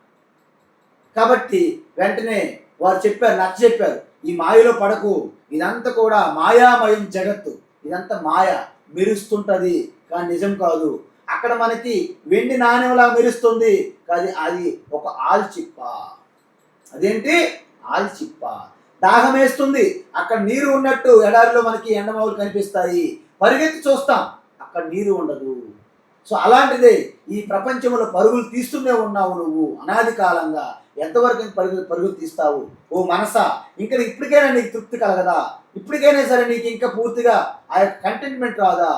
కాబట్టి వెంటనే వారు చెప్పారు, ఈ మాయలో పడకు, ఇదంతా కూడా మాయామయం జగత్తు, ఇదంతా మాయ, మెరుస్తుంటది కానీ నిజం కాదు. అక్కడ మనకి వెండి నాణ్యంలా మెరుస్తుంది, కానీ అది ఒక ఆల్చిప్ప. అదేంటి? ఆల్చిప్ప. దాహం వేస్తుంది, అక్కడ నీరు ఉన్నట్టు ఎడారిలో మనకి ఎండమావులు కనిపిస్తాయి, పరిగెత్తి చూస్తాం, అక్కడ నీరు ఉండదు. సో అలాంటిదే ఈ ప్రపంచంలో పరుగులు తీస్తూనే ఉన్నావు నువ్వు అనాది కాలంగా. ఎంతవరకు పరుగులు తీస్తావు? ఓ మనసా, ఇంకా ఇప్పటికైనా నీకు తృప్తి కలగదా? ఇప్పటికైనా సరే నీకు ఇంకా పూర్తిగా ఆ యొక్క కంటెంట్మెంట్ రాదా?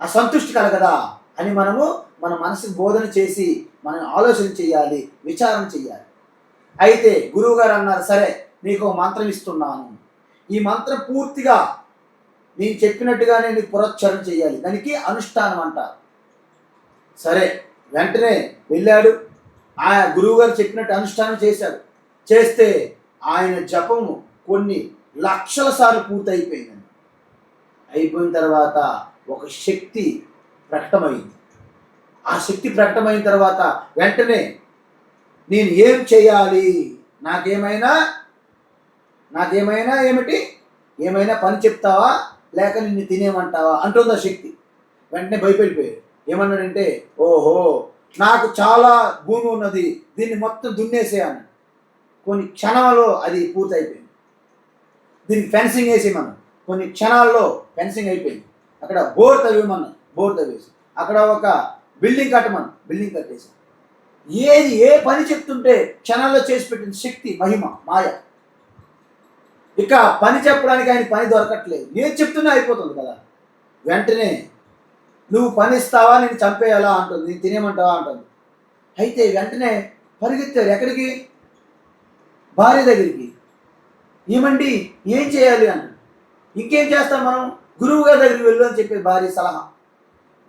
ఆ సంతృష్టి కలగదా అని మనము మన మనసుకు బోధన చేసి మనం ఆలోచన చేయాలి, విచారణ చేయాలి. అయితే గురువు గారు అన్నారు, సరే నీకు మంత్రం ఇస్తున్నాను, ఈ మంత్రం పూర్తిగా నేను చెప్పినట్టుగానే నీకు పురస్చరణ చేయాలి, దానికి అనుష్ఠానం అంటారు. సరే వెంటనే వెళ్ళాడు, ఆ గురువు గారు చెప్పినట్టు అనుష్ఠానం చేశాడు. చేస్తే ఆయన జపము కొన్ని లక్షల సార్లు పూర్తయిపోయిందండి. అయిపోయిన తర్వాత ఒక శక్తి ప్రకటమైంది. ఆ శక్తి ప్రకటమైన తర్వాత వెంటనే నేను ఏం చేయాలి, నాకేమైనా ఏమిటి, ఏమైనా పని చెప్తావా లేక నిన్ను తినేమంటావా అంటుంది ఆ శక్తి. వెంటనే భయపడిపోయాడు. ఏమన్నాడంటే, ఓహో నాకు చాలా భూమి ఉన్నది, దీన్ని మొత్తం దున్నేసేయాలి. కొన్ని క్షణాల్లో అది పూర్తయిపోయింది. దీనికి ఫెన్సింగ్ వేసేయమన్నాడు. కొన్ని క్షణాల్లో ఫెన్సింగ్ అయిపోయింది. అక్కడ బోర్ తవ్వేమన్నాడు, బోర్ తవ్వేసి అక్కడ ఒక బిల్డింగ్ కట్టమని బిల్డింగ్ కట్టేసి ఏ పని చెప్తుంటే క్షణాల్లో చేసి పెట్టిన శక్తి, మహిమ, మాయ. ఇక పని చెప్పడానికి ఆయన పని దొరకట్లేదు, నేను చెప్తున్నా అయిపోతుంది కదా. వెంటనే నువ్వు పని ఇస్తావా, నేను చంపేయాలా అంటుంది, నేను తినేమంటావా అంటుంది. అయితే వెంటనే పరిగెత్తారు. ఎక్కడికి? భార్య దగ్గరికి. ఏమండి ఏం చేయాలి అంటాడు. ఇంకేం చేస్తాం మనం, గురువు గారి దగ్గరికి వెళ్ళు అని చెప్పి భార్య సలహా.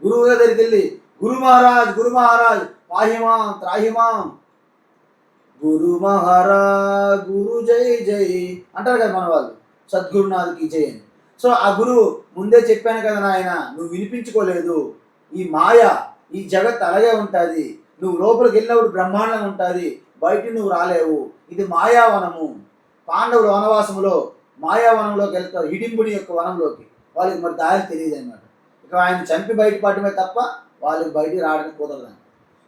గురువు గారి దగ్గరికి వెళ్ళి, గురు మహారాజ్ పాహిమాం త్రాహిమాం, గురు మహారాజ్ గురు జై జై అంటారు కదా మన వాళ్ళు, సద్గురునాథ్కి జై అని. సో ఆ గురువు ముందే చెప్పాను కదా నాయన, నువ్వు వినిపించుకోలేదు, ఈ మాయ ఈ జగత్ అలాగే ఉంటుంది, నువ్వు లోపలికి వెళ్ళినప్పుడు బ్రహ్మాండంగా ఉంటుంది, బయట నువ్వు రాలేవు, ఇది మాయావనము. పాండవులు వనవాసములో మాయావనంలోకి వెళ్తారు, హిడింబుని యొక్క వనంలోకి. వాళ్ళకి మరి దారి తెలియదు అనమాట. ఇక ఆయన చంపి బయటపడమే తప్ప వాళ్ళకి బయటికి రావడానికి కుదరదు.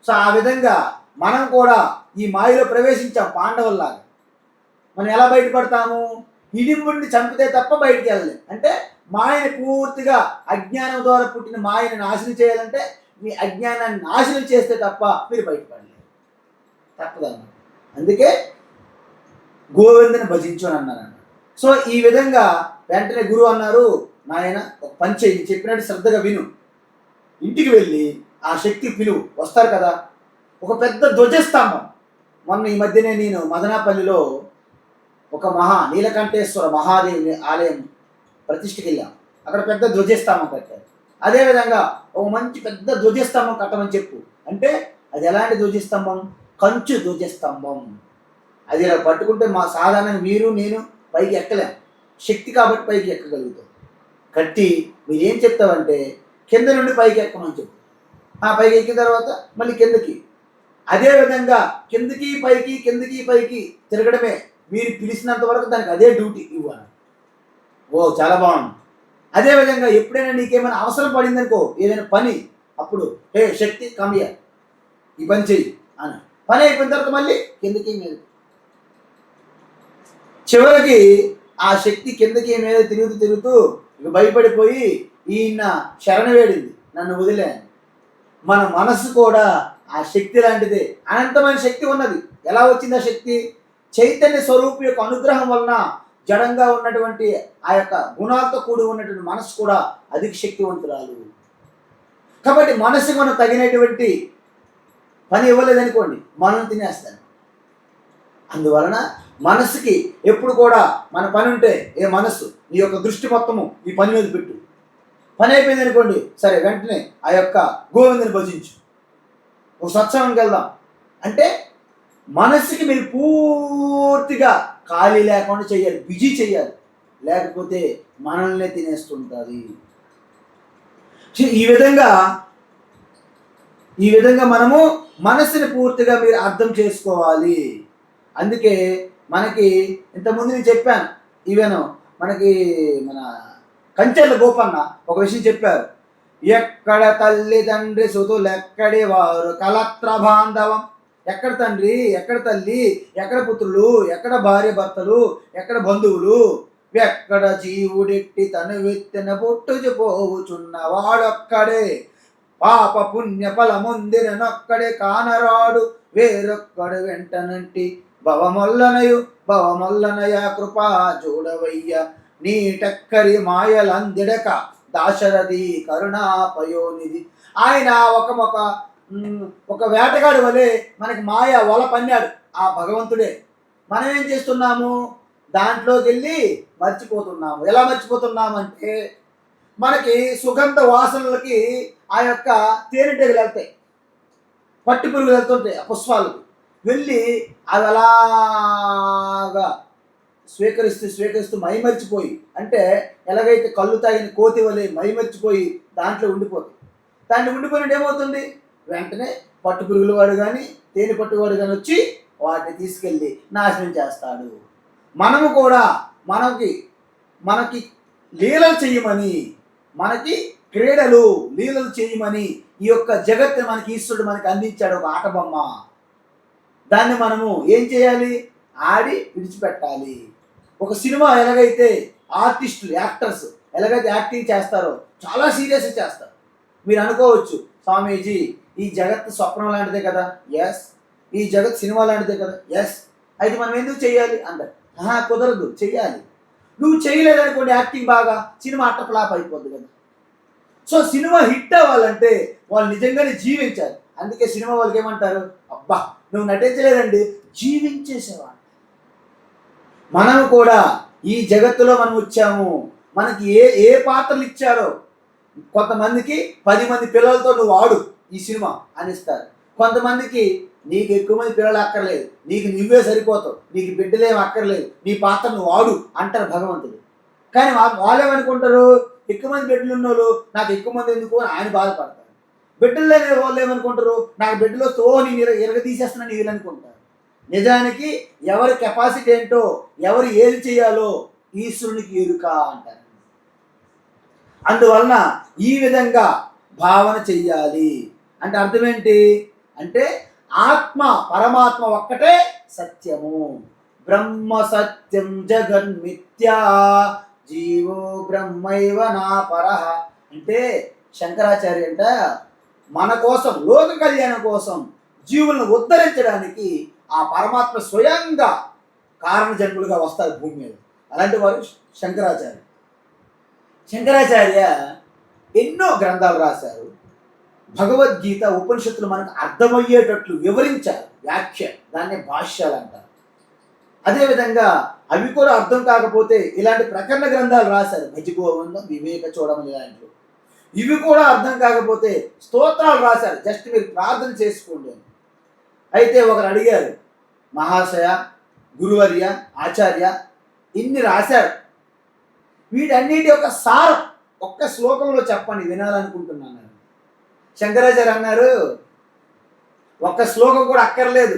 సో ఆ విధంగా మనం కూడా ఈ మాయలో ప్రవేశించాం పాండవుల్లాగా. మనం ఎలా బయటపడతాము? హిడింబుడిని చంపితే తప్ప బయటికి వెళ్ళలేం. అంటే మాయని పూర్తిగా, అజ్ఞానం ద్వారా పుట్టిన మాయని నాశనం చేయాలంటే మీ అజ్ఞానాన్ని నాశనం చేస్తే తప్ప మీరు బయటపడలేరు, తప్పదన్నమాట. అందుకే గోవిందుని భజించు అని అన్నారన్న. సో ఈ విధంగా వెంటనే గురువు అన్నారు, నాయన ఒక పని చెయ్యి, చెప్పినట్టు శ్రద్ధగా విను, ఇంటికి వెళ్ళి ఆ శక్తి పిలువు, వస్తారు కదా. ఒక పెద్ద ధ్వజస్తంభం, మొన్న ఈ మధ్యనే నేను మదనాపల్లిలో ఒక నీలకంఠేశ్వర మహాదేవుని ఆలయం ప్రతిష్ఠకి వెళ్ళాం. అక్కడ పెద్ద ధ్వజస్తంభం కట్టారు. అదేవిధంగా ఒక మంచి పెద్ద ధ్వజస్తంభం కట్టమని చెప్పు అంటే, అది ఎలాంటి ధ్వజస్తంభం? కంచు ధ్వజస్తంభం. అది ఇలా పట్టుకుంటే మా సాధారణంగా మీరు నేను పైకి ఎక్కలేం, శక్తి కాబట్టి పైకి ఎక్కగలుగుతాం. కట్టి మీరేం చెప్తావంటే కింద నుండి పైకి ఎక్కమని చెప్పు. ఆ పైకి ఎక్కిన తర్వాత మళ్ళీ కిందకి, అదేవిధంగా కిందకి పైకి కిందకి పైకి తిరగడమే. మీరు పిలిచినంత వరకు దానికి అదే డ్యూటీ ఇవ్వాలి. ఓ చాలా బాగుంది. అదేవిధంగా ఎప్పుడైనా నీకేమైనా అవసరం పడిందనుకో, ఏదైనా పని, అప్పుడు హే శక్తి కమియ ఈ పని చెయ్యి అని. పని అయిపోయిన తర్వాత మళ్ళీ కిందకి మీద, చివరికి ఆ శక్తి కిందకి మీద తిరుగుతూ ఇక భయపడిపోయి ఈయన శరణ వేడింది, నన్ను వదిలేను. మన మనస్సు కూడా ఆ శక్తి లాంటిదే, అనంతమైన శక్తి ఉన్నది. ఎలా వచ్చింది ఆ శక్తి? చైతన్య స్వరూపు యొక్క అనుగ్రహం వలన జడంగా ఉన్నటువంటి ఆ యొక్క గుణాలతో కూడి ఉన్నటువంటి మనస్సు కూడా అధిక శక్తివంతురాలు. కాబట్టి మనసుకి మనం తగినటువంటి పని ఇవ్వలేదనుకోండి, మనం తినేస్తాను. అందువలన మనసుకి ఎప్పుడు కూడా మన పని ఉంటే, ఏ మనస్సు నీ యొక్క దృష్టి మొత్తము ఈ పని మీద పెట్టు. పని అయిపోయింది అనుకోండి, సరే వెంటనే ఆ యొక్క గోవిందుని భజించు, ఒక సత్సంగంకి వెళ్దాం అంటే మనసుకి మీరు పూర్తిగా ఖాళీ లేకుండా చేయాలి, బిజీ చేయాలి, లేకపోతే మనల్నే తినేస్తుంటుంది. ఈ విధంగా మనము మనసుని పూర్తిగా మీరు అర్థం చేసుకోవాలి. అందుకే మనకి ఇంతకుముందు నేను చెప్పాను, ఈవెన్ మనకి మన కంచెర్ల గోపన్న ఒక విషయం చెప్పారు. ఎక్కడ తల్లి తండ్రి సుతులు ఎక్కడి వారు కలత్ర బాంధవం. ఎక్కడ తండ్రి, ఎక్కడ తల్లి, ఎక్కడ పుత్రులు, ఎక్కడ భార్య భర్తలు, ఎక్కడ బంధువులు, ఎక్కడ జీవుడెట్టి తను వెత్తిన పొట్టుకుపోవుచున్న వాడొక్కడే, పాప పుణ్య ఫలముందిరనొక్కడే కానరాడు వేరొక్కడు వెంటనంటి భవమొల్లనయ కృపా చూడవయ్య నీటక్కరి మాయలందిడక దాశరథి కరుణాపయోనిధి. ఆయన ఒక వేటగాడి వలె మనకి మాయ వల పన్నాడు ఆ భగవంతుడే. మనం ఏం చేస్తున్నాము, దాంట్లోకి వెళ్ళి మర్చిపోతున్నాము. ఎలా మర్చిపోతున్నామంటే మనకి సుగంధ వాసనలకి ఆ యొక్క తేనెటీగలు వెళ్తాయి, పట్టి పురుగులు వెళ్తుంటాయి ఆ పుష్పాలకు వెళ్ళి అవి అలాగా స్వీకరిస్తూ మైమర్చిపోయి, అంటే ఎలాగైతే కళ్ళు తాగిన కోతి వలె మైమర్చిపోయి దాంట్లో ఉండిపోతాయి. దాంట్లో ఉండిపోయినట్టు ఏమవుతుంది, వెంటనే పట్టు పురుగుల వాడు కానీ తేనె పట్టువాడు కానీ వచ్చి వాటిని తీసుకెళ్ళి నాశనం చేస్తాడు. మనము కూడా మనకి లీలలు చేయమని, మనకి క్రీడలు లీలలు చేయమని ఈ యొక్క జగత్తుని మనకి ఈశ్వరుడు మనకి అందించాడు ఒక ఆట బొమ్మ. దాన్ని మనము ఏం చేయాలి, ఆడి విడిచిపెట్టాలి. ఒక సినిమా ఎలాగైతే ఆర్టిస్టులు యాక్టర్స్ ఎలాగైతే యాక్టింగ్ చేస్తారో చాలా సీరియస్గా చేస్తారు. మీరు అనుకోవచ్చు, స్వామీజీ ఈ జగత్ స్వప్నం లాంటిదే కదా. ఎస్. ఈ జగత్ సినిమా లాంటిదే కదా. ఎస్. అయితే మనం ఎందుకు చెయ్యాలి అంటారు. కుదరదు, చెయ్యాలి. నువ్వు చేయలేదనుకోండి యాక్టింగ్ బాగా, సినిమా అట్ట ఫ్లాప్ అయిపోద్ది కదా. సో సినిమా హిట్ అవ్వాలంటే వాళ్ళు నిజంగానే జీవించాలి. అందుకే సినిమా వాళ్ళకి ఏమంటారు, అబ్బా నువ్వు నటించలేదండి, జీవించేసేవాడు. మనం కూడా ఈ జగత్తులో మనం వచ్చాము, మనకి ఏ పాత్రలు ఇచ్చారో, కొంతమందికి 10 మంది పిల్లలతో నువ్వు ఆడు ఈ సినిమా అనిస్తారు. కొంతమందికి నీకు ఎక్కువ మంది పిల్లలు అక్కర్లేదు, నీకు నువ్వే సరిపోతావు, నీకు బిడ్డలేం అక్కర్లేదు, నీ పాత్ర నువ్వు ఆడు అంటారు భగవంతుడు. కానీ వాళ్ళేమనుకుంటారు, ఎక్కువ మంది బిడ్డలు ఉన్నోళ్ళు నాకు ఎక్కువ మంది ఎందుకు అని ఆయన బాధపడతారు. బిడ్డలు లేని వాళ్ళు ఏమనుకుంటారు, నాకు బిడ్డలు వస్తే నేను ఎరగ తీసేస్తున్నాను వీళ్ళు అనుకుంటారు. నిజానికి ఎవరి కెపాసిటీ ఏంటో, ఎవరు ఏది చేయాలో ఈశ్వరునికి ఎరుక అంటారు. అందువలన ఈ విధంగా భావన చెయ్యాలి. అంటే అర్థం ఏంటి అంటే ఆత్మ పరమాత్మ ఒక్కటే సత్యము. బ్రహ్మ సత్యం జగన్మిథ్యా జీవో బ్రహ్మైవ నాపరః. అంటే శంకరాచార్య అంట మన కోసం, లోక కళ్యాణం కోసం, జీవులను ఉద్ధరించడానికి ఆ పరమాత్మ స్వయంగా కారణ జన్ములుగా వస్తారు భూమి మీద. అలాంటి వారు శంకరాచార్య. శంకరాచార్య ఎన్నో గ్రంథాలు రాశారు. భగవద్గీత ఉపనిషత్తులు మనకు అర్థమయ్యేటట్లు వివరించారు, వ్యాఖ్య, దాన్నే భాష్యాలు అంటారు. అదేవిధంగా అవి కూడా అర్థం కాకపోతే ఇలాంటి ప్రకరణ గ్రంథాలు రాశారు, భజగోవిందం, వివేక చూడమని ఇలాంటివి. ఇవి కూడా అర్థం కాకపోతే స్తోత్రాలు రాశారు, జస్ట్ మీరు ప్రార్థన చేసుకోండి అని. అయితే ఒకరు అడిగారు, మహాశయ, గురువర్య, ఆచార్య ఇన్ని రాశారు, వీటన్నిటి యొక్క సారం ఒక్క శ్లోకంలో చెప్పండి వినాలనుకుంటున్నాను. శంకరాచార్య అన్నారు, ఒక్క శ్లోకం కూడా అక్కర్లేదు,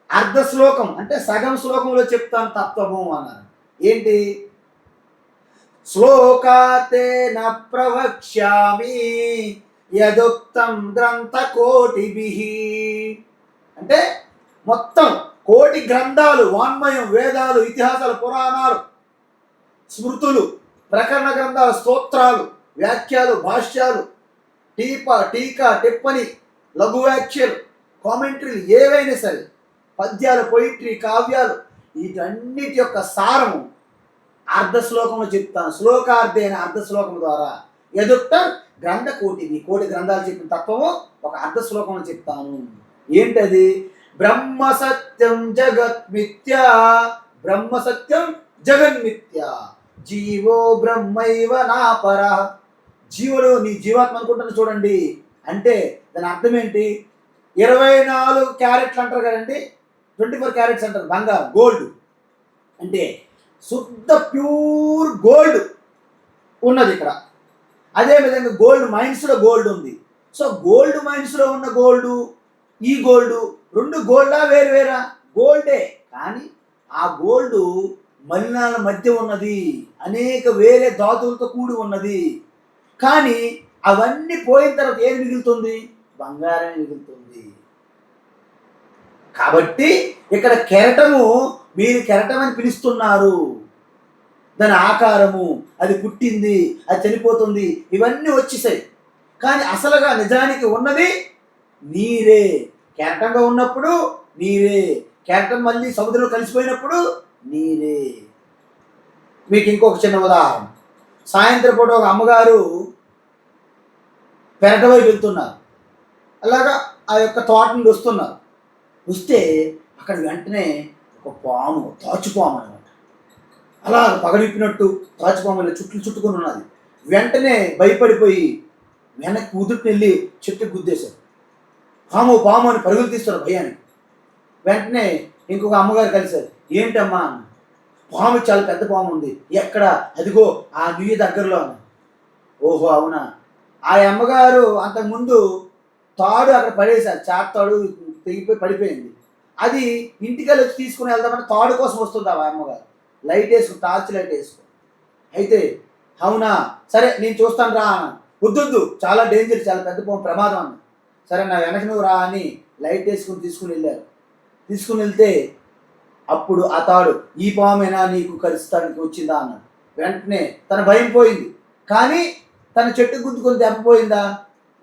అర్ధ శ్లోకం అంటే సగం శ్లోకంలో చెప్తాను తత్వము అన్నారు. ఏంటి? శ్లోకాతేన ప్రవక్ష్యామి యదుక్తం గ్రంథ కోటిభిః. అంటే మొత్తం కోటి గ్రంథాలు, వాన్మయం, వేదాలు, ఇతిహాసాలు, పురాణాలు, స్మృతులు, ప్రకరణ గ్రంథాలు, స్తోత్రాలు, వ్యాఖ్యలు, భాష్యాలు, టీకా, టిప్పని, లఘు వ్యాఖ్యలు, కామెంటరీలు ఏవైనా సరే, పద్యాలు, పొయిట్రీ, కావ్యాలు, వీటన్నిటి యొక్క సారము అర్ధ శ్లోకంలో చెప్తాను. శ్లోకార్థైన అర్ధ శ్లోకం ద్వారా ఎదుట గ్రంథ కోటివి, కోటి గ్రంథాలు చెప్పిన తత్వము ఒక అర్ధ శ్లోకంలో చెప్తాను. ఏంటది? బ్రహ్మ సత్యం జగన్మిథ్యా, బ్రహ్మ సత్యం జగన్మిథ్యా, జీవో బ్రహ్మైవ నాపరః. జీవుడు నీ జీవాత్మ అనుకుంటున్నా చూడండి. అంటే దాని అర్థం ఏంటి? 24 క్యారెట్లు అంటారు కదండి, 24 క్యారెట్స్ అంటారు బంగారం, గోల్డ్. అంటే శుద్ధ ప్యూర్ గోల్డ్ ఉన్నది ఇక్కడ. అదేవిధంగా గోల్డ్ మైన్స్లో గోల్డ్ ఉంది. సో గోల్డ్ మైన్స్లో ఉన్న గోల్డు, ఈ గోల్డు రెండు గోల్డా వేరువేరా? గోల్డే, కానీ ఆ గోల్డ్ మలినాల మధ్య ఉన్నది, అనేక వేరే ధాతువులతో కూడి ఉన్నది. కానీ అవన్నీ పోయిన తర్వాత ఏది మిగులుతుంది? బంగారమే మిగులుతుంది. కాబట్టి ఇక్కడ కెరటము, మీరు కెరటం అని పిలుస్తున్నారు, దాని ఆకారము, అది పుట్టింది, అది చనిపోతుంది, ఇవన్నీ వచ్చేసాయి. కానీ అసలుగా నిజానికి ఉన్నది నీరే. కెరటంగా ఉన్నప్పుడు నీరే, కెరటం మళ్ళీ సముద్రంలో కలిసిపోయినప్పుడు నీరే. మీకు ఇంకొక చిన్న ఉదాహరణ, సాయంత్రం పూట ఒక అమ్మగారు పెరట వైపు వెళ్తున్నారు. అలాగా ఆ యొక్క తోట నుండి వస్తున్నారు. వస్తే అక్కడ వెంటనే ఒక పాము, తాచుపాము అనమాట. అలా పగడిప్పినట్టు తాచుపాము ఇలా చుట్టుకొని ఉన్నది. వెంటనే భయపడిపోయి వెనక్కి ఉదుటిని వెళ్ళి చెట్టుకు గుద్దేశారు. పాము పాము అని పరుగులు తీస్తారు భయానికి. వెంటనే ఇంకొక అమ్మగారు కలిశారు. ఏంటమ్మా అన్న. పాము చాలా పెద్ద పాము ఉంది. ఎక్కడ? అదిగో ఆ నుయ్యి దగ్గరలో అన్న. ఓహో అవునా. ఆ అమ్మగారు అంతకుముందు తాడు అక్కడ పడేశారు. చాట్ తాడు తెగిపోయి పడిపోయింది. అది ఇంటికి వచ్చి తీసుకుని వెళ్దామంటే తాడు కోసం వస్తుంది ఆ అమ్మగారు. లైట్ వేసుకుని, టార్చ్ లైట్ వేసుకుని. అయితే అవునా సరే నేను చూస్తాను రా అన్న. వద్దొద్దు, చాలా డేంజర్, చాలా పెద్ద పాము, ప్రమాదం అన్న. సరే నా వెనక నువ్వు రా అని లైట్ వేసుకుని తీసుకుని వెళ్ళారు. తీసుకుని వెళ్తే అప్పుడు ఆ తాడు, ఈ పామైనా నీకు కలుస్తానికి వచ్చిందా అన్నాడు. వెంటనే తన భయం పోయింది. కానీ తన చెట్టు గుద్దుకొని దెబ్బపోయిందా?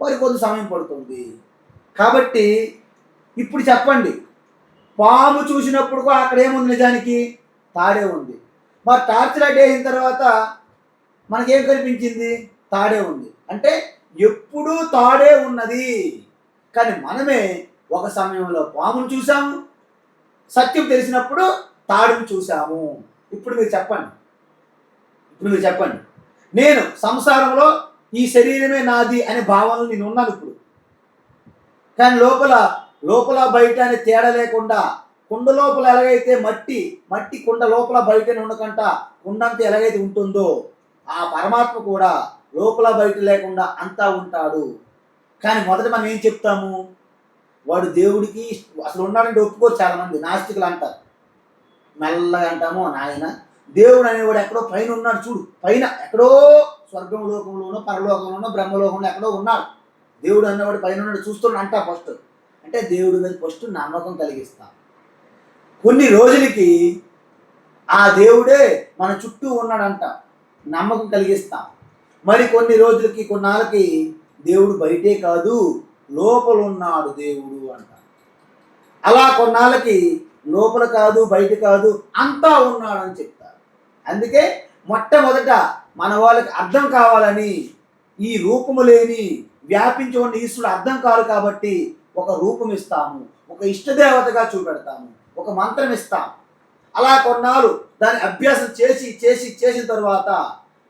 మరి కొంత సమయం పడుతుంది. కాబట్టి ఇప్పుడు చెప్పండి, పాము చూసినప్పుడు అక్కడ ఏముంది? నిజానికి తాడే ఉంది. మరి టార్చ్ లైట్ వేసిన తర్వాత మనకేం కనిపించింది? తాడే ఉంది. అంటే ఎప్పుడూ తాడే ఉన్నది. కానీ మనమే ఒక సమయంలో పామును చూసాము, సత్యం తెలిసినప్పుడు తాడును చూసాము. ఇప్పుడు మీరు చెప్పండి, నేను సంసారంలో ఈ శరీరమే నాది అనే భావనలు నేను ఉన్నాను ఇప్పుడు. కానీ లోపల బయట అనే తేడా లేకుండా, కుండ లోపల ఎలాగైతే మట్టి కుండ లోపల బయటనే ఉండకంట కుండంతా ఎలాగైతే ఉంటుందో, ఆ పరమాత్మ కూడా లోపల బయట లేకుండా అంతా ఉంటాడు. కానీ మొదట మనం ఏం చెప్తాము? వాడు దేవుడికి అసలు ఉన్నాడంటే ఒప్పుకోరు చాలామంది. నాస్తికులు అంటారు. మెల్లగా అంటాము, నాయన దేవుడు అనేవాడు ఎక్కడో పైన ఉన్నాడు చూడు, పైన ఎక్కడో స్వర్గం లోకంలోనో పరలోకంలోనో బ్రహ్మలోకంలో ఎక్కడో ఉన్నాడు. దేవుడు అనేవాడు పైన ఉన్నాడు చూస్తున్నాడు అంటా. ఫస్ట్ అంటే దేవుడి మీద ఫస్ట్ నమ్మకం కలిగిస్తాం. కొన్ని రోజులకి ఆ దేవుడే మన చుట్టూ ఉన్నాడంట, నమ్మకం కలిగిస్తాం. మరి కొన్ని రోజులకి, కొన్నాళ్ళకి దేవుడు బయటే కాదు లోపల ఉన్నాడు దేవుడు అంట. అలా కొన్నాళ్ళకి లోపల కాదు బయట కాదు అంతా ఉన్నాడని చెప్తారు. అందుకే మొట్టమొదట మన వాళ్ళకి అర్థం కావాలని ఈ రూపము లేని వ్యాపించి ఉన్న ఈశ్వరుడు అర్థం కాదు కాబట్టి ఒక రూపం ఇస్తాము, ఒక ఇష్టదేవతగా చూపెడతాము, ఒక మంత్రం ఇస్తాం. అలా కొన్నాళ్ళు దాన్ని అభ్యాసం చేసిన తర్వాత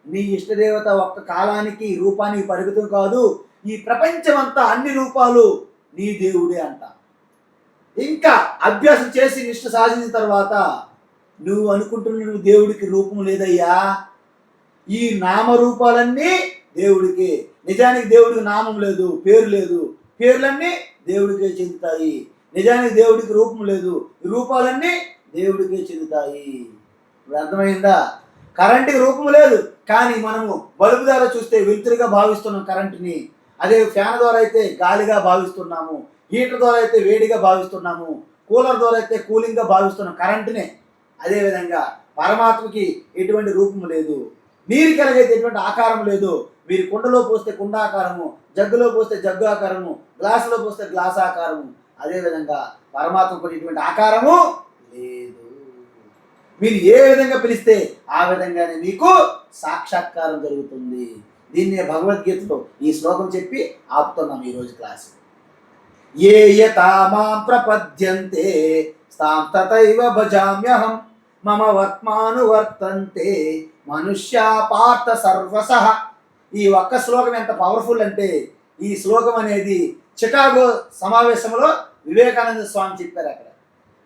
నీ ఇష్టదేవత ఒక్క కాలానికి రూపానికి పరిమితం కాదు, ఈ ప్రపంచమంతా అన్ని రూపాలు నీ దేవుడే అంట. ఇంకా అభ్యాసం చేసి నిష్ట సాధించిన తర్వాత నువ్వు అనుకుంటున్న దేవుడికి రూపం లేదయ్యా, ఈ నామరూపాలన్నీ దేవుడికి. నిజానికి దేవుడికి నామం లేదు, పేరు లేదు, పేర్లన్నీ దేవుడికే చెందుతాయి. నిజానికి దేవుడికి రూపం లేదు, ఈ రూపాలన్నీ దేవుడికే చెందుతాయి. ఇప్పుడు అర్థమైందా? కరెంటుకి రూపం లేదు, కానీ మనము బల్బు ద్వారా చూస్తే వెలుతురుగా భావిస్తున్నాం కరెంటుని. అదే ఫ్యాన్ ద్వారా అయితే గాలిగా భావిస్తున్నాము, హీటర్ ద్వారా అయితే వేడిగా భావిస్తున్నాము, కూలర్ ద్వారా అయితే కూలింగ్గా భావిస్తున్నాం కరెంటునే. అదేవిధంగా పరమాత్మకి ఎటువంటి రూపం లేదు, నీరుకి ఎలాగైతే ఎటువంటి ఆకారం లేదు. మీరు కుండలో పోస్తే కుండ ఆకారము, జగ్గులో పోస్తే జగ్గు ఆకారము, గ్లాసులో పోస్తే గ్లాస్ ఆకారము. అదేవిధంగా పరమాత్మకు ఎటువంటి ఆకారము లేదు. మీరు ఏ విధంగా పిలిస్తే ఆ విధంగానే మీకు సాక్షాత్కారం జరుగుతుంది. దీన్నే భగవద్గీతలో ఈ శ్లోకం చెప్పి ఆపుతున్నాం ఈరోజు క్లాసు. ఏ యథా మాం ప్రపద్యంతే తాం తథైవ భజామ్యహం మమ వర్త్మానువర్తంతే మనుష్యా పార్థ సర్వసః. ఈ ఒక్క శ్లోకం ఎంత పవర్ఫుల్ అంటే, ఈ శ్లోకం అనేది చికాగో సమావేశంలో వివేకానంద స్వామి చెప్పారు. అక్కడ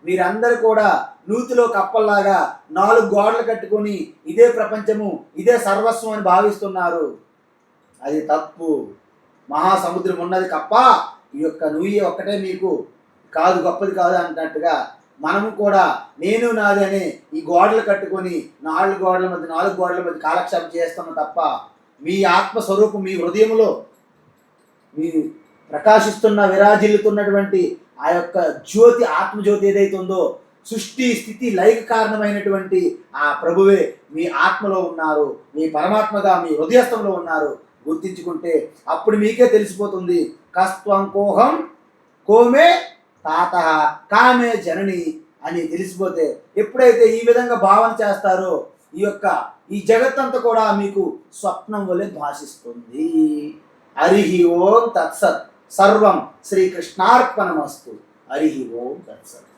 మీరందరూ కూడా నూతిలో కప్పల్లాగా 4 గోడలు కట్టుకొని ఇదే ప్రపంచము, ఇదే సర్వస్వం అని భావిస్తున్నారు. అది తప్పు. మహాసముద్రం ఉన్నది కప్ప, ఈ యొక్క నుయ్యి ఒక్కటే మీకు కాదు, గొప్పది కాదు అన్నట్టుగా మనము కూడా నేను నాది అనే ఈ గోడలు కట్టుకొని 4 గోడల మధ్య కాలక్షేపం చేస్తున్నాం తప్ప మీ ఆత్మస్వరూపం, మీ హృదయంలో మీ ప్రకాశిస్తున్న విరాజిల్లుతున్నటువంటి ఆ యొక్క జ్యోతి, ఆత్మజ్యోతి ఏదైతే ఉందో, సృష్టి స్థితి లైక కారణమైనటువంటి ఆ ప్రభువే మీ ఆత్మలో ఉన్నారు, మీ పరమాత్మగా మీ హృదయస్థంలో ఉన్నారు. గుర్తించుకుంటే అప్పుడు మీకే తెలిసిపోతుంది. కస్త్వం కోహం కోమే తాత కామే జనని అని తెలిసిపోతే, ఎప్పుడైతే ఈ విధంగా భావన చేస్తారో ఈ జగత్తంతా కూడా మీకు స్వప్నం వలె భాషిస్తుంది. హరి ఓం తత్సత్. సర్వం శ్రీకృష్ణార్పణమస్తు. హరి ఓం తత్సత్.